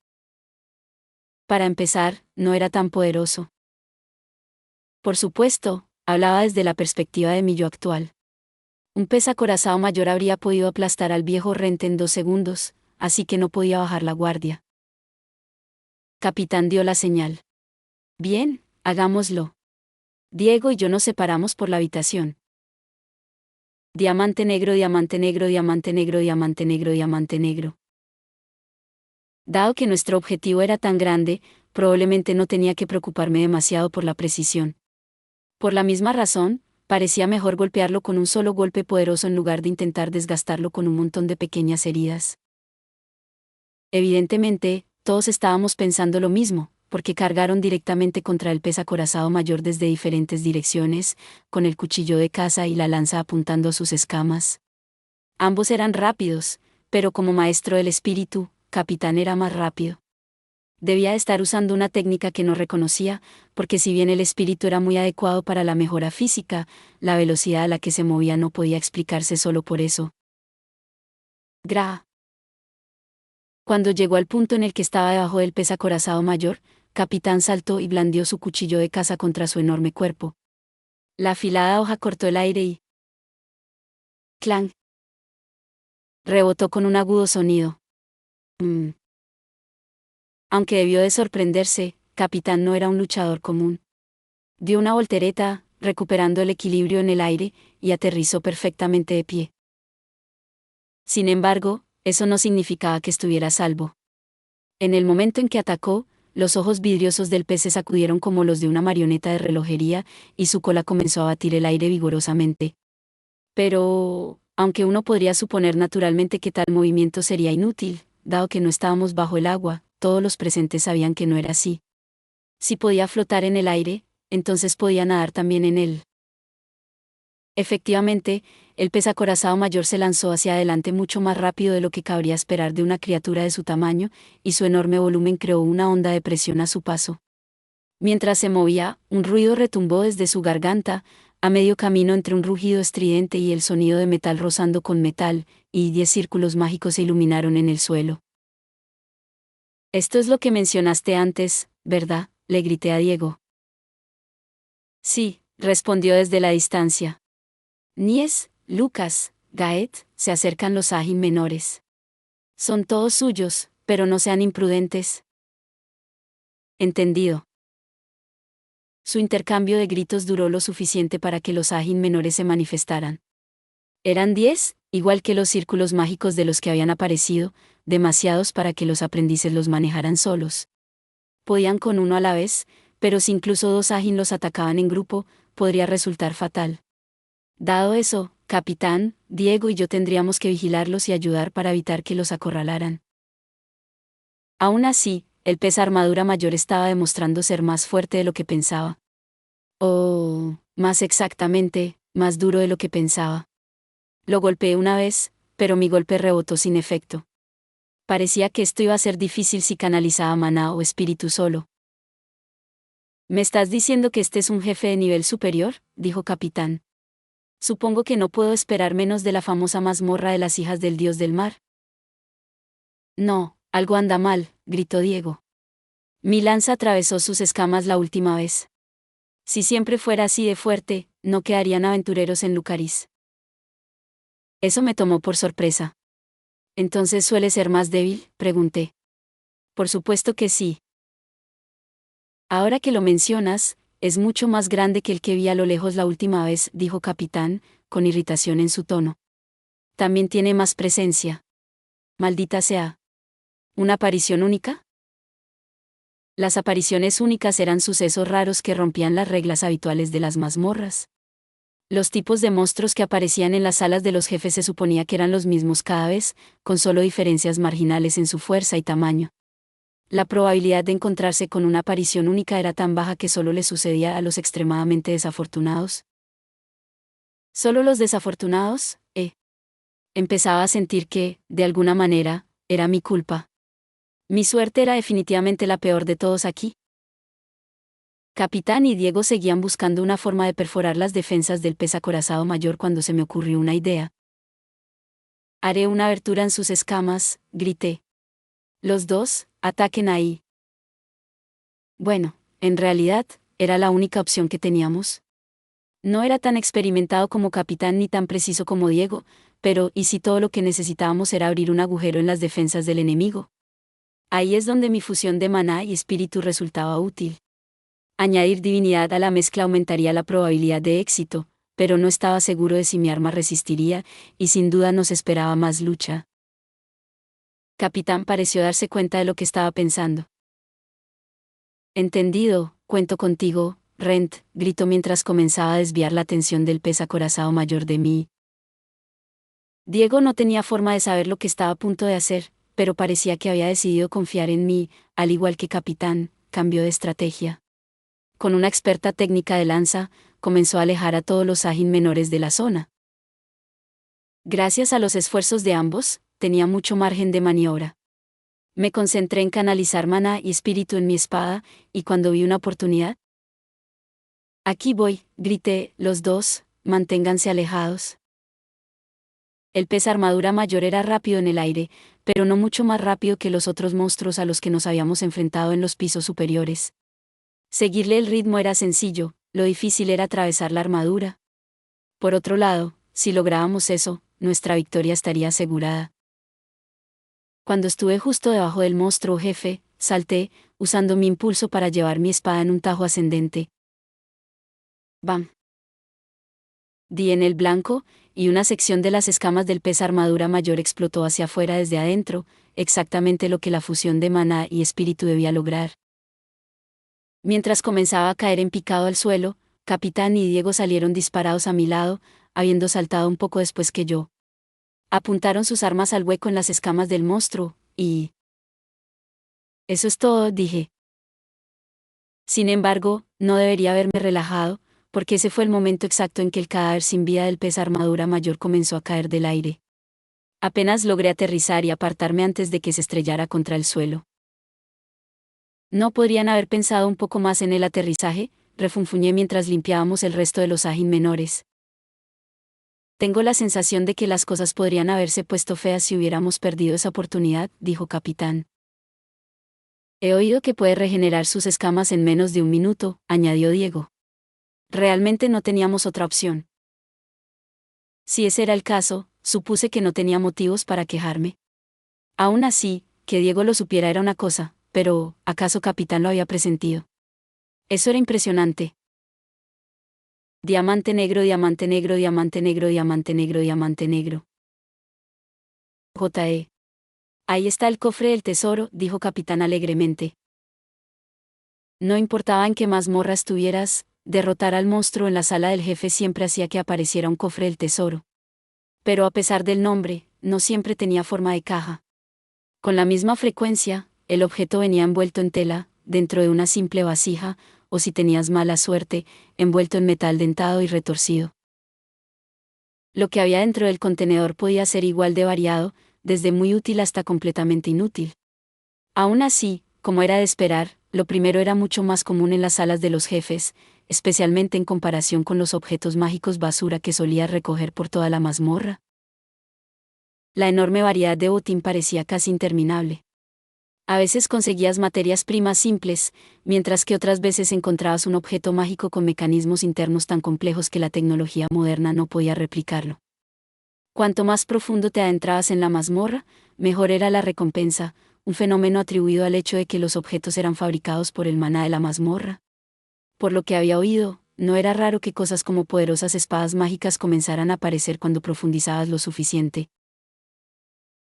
Para empezar, no era tan poderoso. Por supuesto, hablaba desde la perspectiva de mi yo actual. Un pez acorazado mayor habría podido aplastar al viejo Rente en 2 segundos, así que no podía bajar la guardia. Capitán dio la señal. Bien, hagámoslo. Diego y yo nos separamos por la habitación. Diamante negro, diamante negro, diamante negro, diamante negro, diamante negro. Dado que nuestro objetivo era tan grande, probablemente no tenía que preocuparme demasiado por la precisión. Por la misma razón, parecía mejor golpearlo con un solo golpe poderoso en lugar de intentar desgastarlo con un montón de pequeñas heridas. Evidentemente, todos estábamos pensando lo mismo, porque cargaron directamente contra el pez acorazado mayor desde diferentes direcciones, con el cuchillo de caza y la lanza apuntando a sus escamas. Ambos eran rápidos, pero como maestro del espíritu, Capitán era más rápido. Debía estar usando una técnica que no reconocía, porque si bien el espíritu era muy adecuado para la mejora física, la velocidad a la que se movía no podía explicarse solo por eso. Cuando llegó al punto en el que estaba debajo del pez acorazado mayor, Capitán saltó y blandió su cuchillo de caza contra su enorme cuerpo. La afilada hoja cortó el aire y ¡clang! Rebotó con un agudo sonido. Aunque debió de sorprenderse, Capitán no era un luchador común. Dio una voltereta, recuperando el equilibrio en el aire, y aterrizó perfectamente de pie. Sin embargo, eso no significaba que estuviera a salvo. En el momento en que atacó, Los ojos vidriosos del pez se sacudieron como los de una marioneta de relojería, y su cola comenzó a batir el aire vigorosamente. Pero, aunque uno podría suponer naturalmente que tal movimiento sería inútil, dado que no estábamos bajo el agua, todos los presentes sabían que no era así. Si podía flotar en el aire, entonces podía nadar también en él. Efectivamente, el pez acorazado mayor se lanzó hacia adelante mucho más rápido de lo que cabría esperar de una criatura de su tamaño, y su enorme volumen creó una onda de presión a su paso. Mientras se movía, un ruido retumbó desde su garganta, a medio camino entre un rugido estridente y el sonido de metal rozando con metal, y 10 círculos mágicos se iluminaron en el suelo. Esto es lo que mencionaste antes, ¿verdad?, le grité a Diego. Sí, respondió desde la distancia. Nies, Lucas, Gaet, se acercan los Ajin menores. Son todos suyos, pero no sean imprudentes. Entendido. Su intercambio de gritos duró lo suficiente para que los Ajin menores se manifestaran. Eran 10, igual que los círculos mágicos de los que habían aparecido, demasiados para que los aprendices los manejaran solos. Podían con uno a la vez, pero si incluso 2 Ajin los atacaban en grupo, podría resultar fatal. Dado eso, capitán, Diego y yo tendríamos que vigilarlos y ayudar para evitar que los acorralaran. Aún así, el pez armadura mayor estaba demostrando ser más fuerte de lo que pensaba. O, más exactamente, más duro de lo que pensaba. Lo golpeé una vez, pero mi golpe rebotó sin efecto. Parecía que esto iba a ser difícil si canalizaba maná o espíritu solo. ¿Me estás diciendo que este es un jefe de nivel superior?, dijo capitán. Supongo que no puedo esperar menos de la famosa mazmorra de las hijas del dios del mar. No, algo anda mal, gritó Diego. Mi lanza atravesó sus escamas la última vez. Si siempre fuera así de fuerte, no quedarían aventureros en Lucaris. Eso me tomó por sorpresa. ¿Entonces suele ser más débil?, pregunté. Por supuesto que sí. Ahora que lo mencionas, es mucho más grande que el que vi a lo lejos la última vez, dijo capitán, con irritación en su tono. También tiene más presencia. Maldita sea. ¿Una aparición única? Las apariciones únicas eran sucesos raros que rompían las reglas habituales de las mazmorras. Los tipos de monstruos que aparecían en las salas de los jefes se suponía que eran los mismos cada vez, con solo diferencias marginales en su fuerza y tamaño. La probabilidad de encontrarse con una aparición única era tan baja que solo le sucedía a los extremadamente desafortunados. ¿Solo los desafortunados? Empezaba a sentir que, de alguna manera, era mi culpa. Mi suerte era definitivamente la peor de todos aquí. Capitán y Diego seguían buscando una forma de perforar las defensas del pez acorazado mayor cuando se me ocurrió una idea. Haré una abertura en sus escamas, grité. Los dos, ataquen ahí. Bueno, en realidad, era la única opción que teníamos. No era tan experimentado como capitán ni tan preciso como Diego, pero ¿y si todo lo que necesitábamos era abrir un agujero en las defensas del enemigo? Ahí es donde mi fusión de maná y espíritu resultaba útil. Añadir divinidad a la mezcla aumentaría la probabilidad de éxito, pero no estaba seguro de si mi arma resistiría, y sin duda nos esperaba más lucha. Capitán pareció darse cuenta de lo que estaba pensando. Entendido, cuento contigo, Rent, gritó mientras comenzaba a desviar la atención del pez acorazado mayor de mí. Diego no tenía forma de saber lo que estaba a punto de hacer, pero parecía que había decidido confiar en mí, al igual que capitán, cambió de estrategia. Con una experta técnica de lanza, comenzó a alejar a todos los Ajin menores de la zona. Gracias a los esfuerzos de ambos, tenía mucho margen de maniobra. Me concentré en canalizar maná y espíritu en mi espada, y cuando vi una oportunidad... Aquí voy, grité, los dos, manténganse alejados. El pez armadura mayor era rápido en el aire, pero no mucho más rápido que los otros monstruos a los que nos habíamos enfrentado en los pisos superiores. Seguirle el ritmo era sencillo, lo difícil era atravesar la armadura. Por otro lado, si lográbamos eso, nuestra victoria estaría asegurada. Cuando estuve justo debajo del monstruo jefe, salté, usando mi impulso para llevar mi espada en un tajo ascendente. ¡Bam! Di en el blanco, y una sección de las escamas del pez armadura mayor explotó hacia afuera desde adentro, exactamente lo que la fusión de maná y espíritu debía lograr. Mientras comenzaba a caer en picado al suelo, Capitán y Diego salieron disparados a mi lado, habiendo saltado un poco después que yo. Apuntaron sus armas al hueco en las escamas del monstruo, y... Eso es todo, dije. Sin embargo, no debería haberme relajado, porque ese fue el momento exacto en que el cadáver sin vida del pez armadura mayor comenzó a caer del aire. Apenas logré aterrizar y apartarme antes de que se estrellara contra el suelo. ¿No podrían haber pensado un poco más en el aterrizaje?, refunfuñé mientras limpiábamos el resto de los ajín menores. Tengo la sensación de que las cosas podrían haberse puesto feas si hubiéramos perdido esa oportunidad, dijo Capitán. He oído que puede regenerar sus escamas en menos de un minuto, añadió Diego. Realmente no teníamos otra opción. Si ese era el caso, supuse que no tenía motivos para quejarme. Aún así, que Diego lo supiera era una cosa, pero, ¿acaso Capitán lo había presentido? Eso era impresionante. Diamante negro, diamante negro, diamante negro, diamante negro, diamante negro. J.E. Ahí está el cofre del tesoro, dijo Capitán alegremente. No importaba en qué mazmorra estuvieras, derrotar al monstruo en la sala del jefe siempre hacía que apareciera un cofre del tesoro. Pero a pesar del nombre, no siempre tenía forma de caja. Con la misma frecuencia, el objeto venía envuelto en tela, dentro de una simple vasija, o si tenías mala suerte, envuelto en metal dentado y retorcido. Lo que había dentro del contenedor podía ser igual de variado, desde muy útil hasta completamente inútil. Aún así, como era de esperar, lo primero era mucho más común en las salas de los jefes, especialmente en comparación con los objetos mágicos basura que solía recoger por toda la mazmorra. La enorme variedad de botín parecía casi interminable. A veces conseguías materias primas simples, mientras que otras veces encontrabas un objeto mágico con mecanismos internos tan complejos que la tecnología moderna no podía replicarlo. Cuanto más profundo te adentrabas en la mazmorra, mejor era la recompensa, un fenómeno atribuido al hecho de que los objetos eran fabricados por el maná de la mazmorra. Por lo que había oído, no era raro que cosas como poderosas espadas mágicas comenzaran a aparecer cuando profundizabas lo suficiente.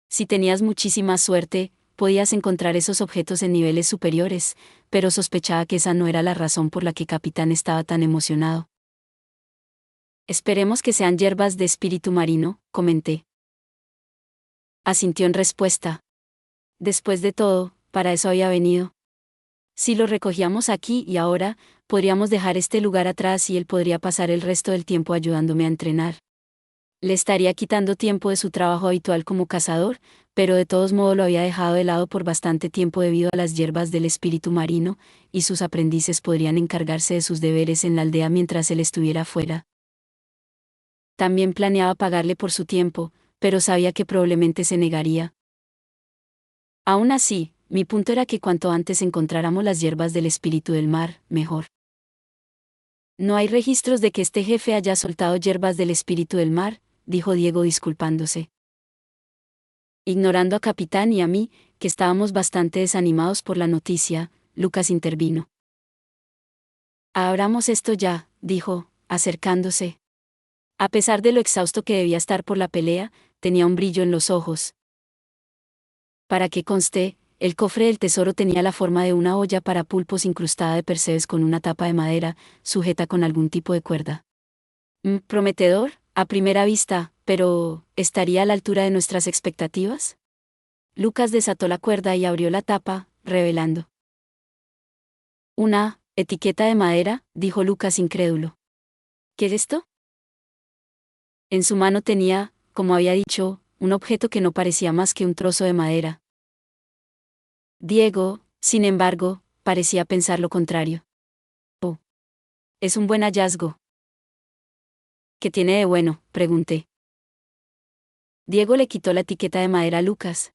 Si tenías muchísima suerte, podías encontrar esos objetos en niveles superiores, pero sospechaba que esa no era la razón por la que Capitán estaba tan emocionado. Esperemos que sean hierbas de espíritu marino, comenté. Asintió en respuesta. Después de todo, para eso había venido. Si lo recogíamos aquí y ahora, podríamos dejar este lugar atrás y él podría pasar el resto del tiempo ayudándome a entrenar. Le estaría quitando tiempo de su trabajo habitual como cazador, pero de todos modos lo había dejado de lado por bastante tiempo debido a las hierbas del espíritu marino, y sus aprendices podrían encargarse de sus deberes en la aldea mientras él estuviera fuera. También planeaba pagarle por su tiempo, pero sabía que probablemente se negaría. Aún así, mi punto era que cuanto antes encontráramos las hierbas del espíritu del mar, mejor. No hay registros de que este jefe haya soltado hierbas del espíritu del mar, dijo Diego disculpándose. Ignorando a Capitán y a mí, que estábamos bastante desanimados por la noticia, Lucas intervino. Abramos esto ya, dijo, acercándose. A pesar de lo exhausto que debía estar por la pelea, tenía un brillo en los ojos. Para que conste, el cofre del tesoro tenía la forma de una olla para pulpos incrustada de percebes con una tapa de madera, sujeta con algún tipo de cuerda. Prometedor, a primera vista, pero ¿estaría a la altura de nuestras expectativas? Lucas desató la cuerda y abrió la tapa, revelando. Una etiqueta de madera, dijo Lucas incrédulo. ¿Qué es esto? En su mano tenía, como había dicho, un objeto que no parecía más que un trozo de madera. Diego, sin embargo, parecía pensar lo contrario. Oh. Es un buen hallazgo. ¿Qué tiene de bueno?, pregunté. Diego le quitó la etiqueta de madera a Lucas.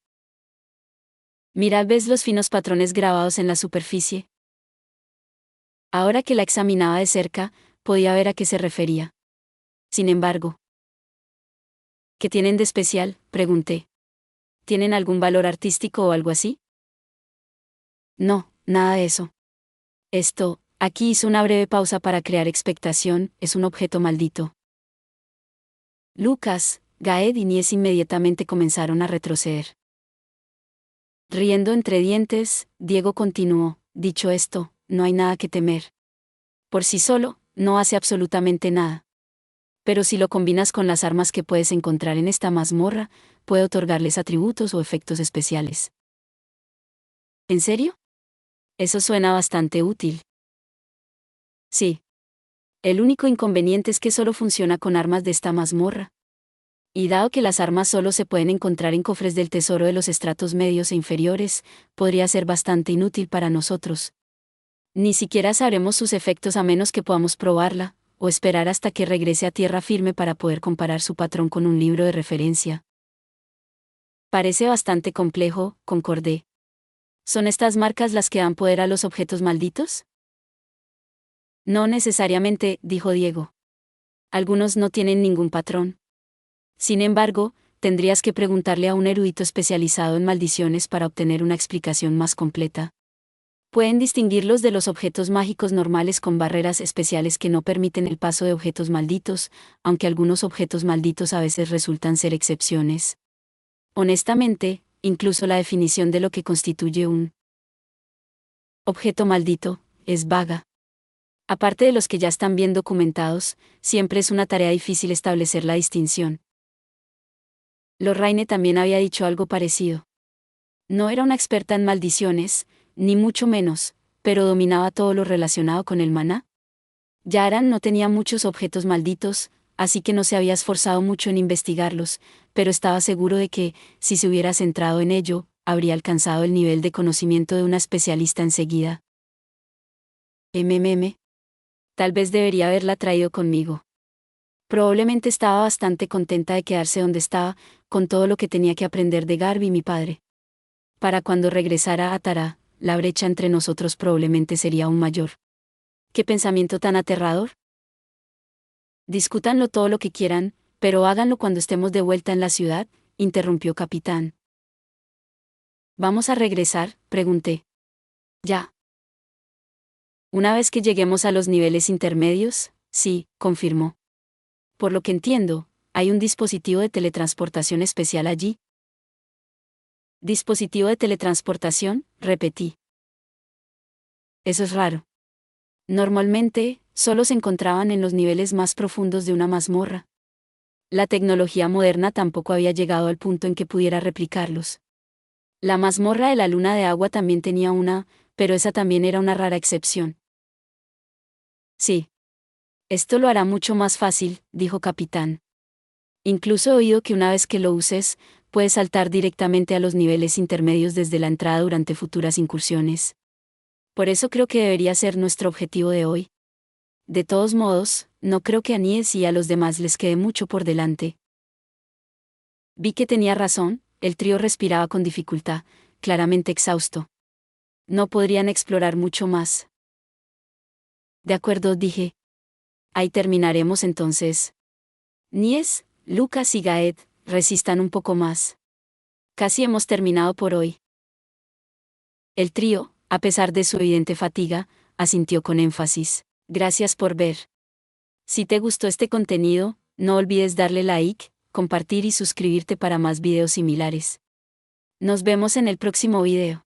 Mira, ¿ves los finos patrones grabados en la superficie? Ahora que la examinaba de cerca, podía ver a qué se refería. Sin embargo. ¿Qué tienen de especial?, pregunté. ¿Tienen algún valor artístico o algo así? No, nada de eso. Esto, aquí hizo una breve pausa para crear expectación, es un objeto maldito. Lucas, Gaed y Nies inmediatamente comenzaron a retroceder. Riendo entre dientes, Diego continuó, dicho esto, no hay nada que temer. Por sí solo, no hace absolutamente nada. Pero si lo combinas con las armas que puedes encontrar en esta mazmorra, puede otorgarles atributos o efectos especiales. ¿En serio? Eso suena bastante útil. Sí. El único inconveniente es que solo funciona con armas de esta mazmorra. Y dado que las armas solo se pueden encontrar en cofres del tesoro de los estratos medios e inferiores, podría ser bastante inútil para nosotros. Ni siquiera sabremos sus efectos a menos que podamos probarla, o esperar hasta que regrese a tierra firme para poder comparar su patrón con un libro de referencia. Parece bastante complejo, concordé. ¿Son estas marcas las que dan poder a los objetos malditos? No necesariamente, dijo Diego. Algunos no tienen ningún patrón. Sin embargo, tendrías que preguntarle a un erudito especializado en maldiciones para obtener una explicación más completa. Pueden distinguirlos de los objetos mágicos normales con barreras especiales que no permiten el paso de objetos malditos, aunque algunos objetos malditos a veces resultan ser excepciones. Honestamente, incluso la definición de lo que constituye un objeto maldito es vaga. Aparte de los que ya están bien documentados, siempre es una tarea difícil establecer la distinción. Lorraine también había dicho algo parecido. No era una experta en maldiciones, ni mucho menos, pero dominaba todo lo relacionado con el maná. Yaran no tenía muchos objetos malditos, así que no se había esforzado mucho en investigarlos, pero estaba seguro de que, si se hubiera centrado en ello, habría alcanzado el nivel de conocimiento de una especialista enseguida. Tal vez debería haberla traído conmigo. Probablemente estaba bastante contenta de quedarse donde estaba, con todo lo que tenía que aprender de Garby, mi padre. Para cuando regresara a Tara, la brecha entre nosotros probablemente sería aún mayor. ¿Qué pensamiento tan aterrador? Discútanlo todo lo que quieran, pero háganlo cuando estemos de vuelta en la ciudad, interrumpió Capitán. ¿Vamos a regresar?, pregunté. Ya. Una vez que lleguemos a los niveles intermedios, sí, confirmó. Por lo que entiendo, ¿hay un dispositivo de teletransportación especial allí? ¿Dispositivo de teletransportación?, repetí. Eso es raro. Normalmente, solo se encontraban en los niveles más profundos de una mazmorra. La tecnología moderna tampoco había llegado al punto en que pudiera replicarlos. La mazmorra de la luna de agua también tenía una, pero esa también era una rara excepción. Sí. Esto lo hará mucho más fácil, dijo Capitán. Incluso he oído que una vez que lo uses, puedes saltar directamente a los niveles intermedios desde la entrada durante futuras incursiones. Por eso creo que debería ser nuestro objetivo de hoy. De todos modos, no creo que a Nies y a los demás les quede mucho por delante. Vi que tenía razón, el trío respiraba con dificultad, claramente exhausto. No podrían explorar mucho más. De acuerdo, dije. Ahí terminaremos entonces. Nies, Lucas y Gaed, resistan un poco más. Casi hemos terminado por hoy. El trío, a pesar de su evidente fatiga, asintió con énfasis. Gracias por ver. Si te gustó este contenido, no olvides darle like, compartir y suscribirte para más videos similares. Nos vemos en el próximo video.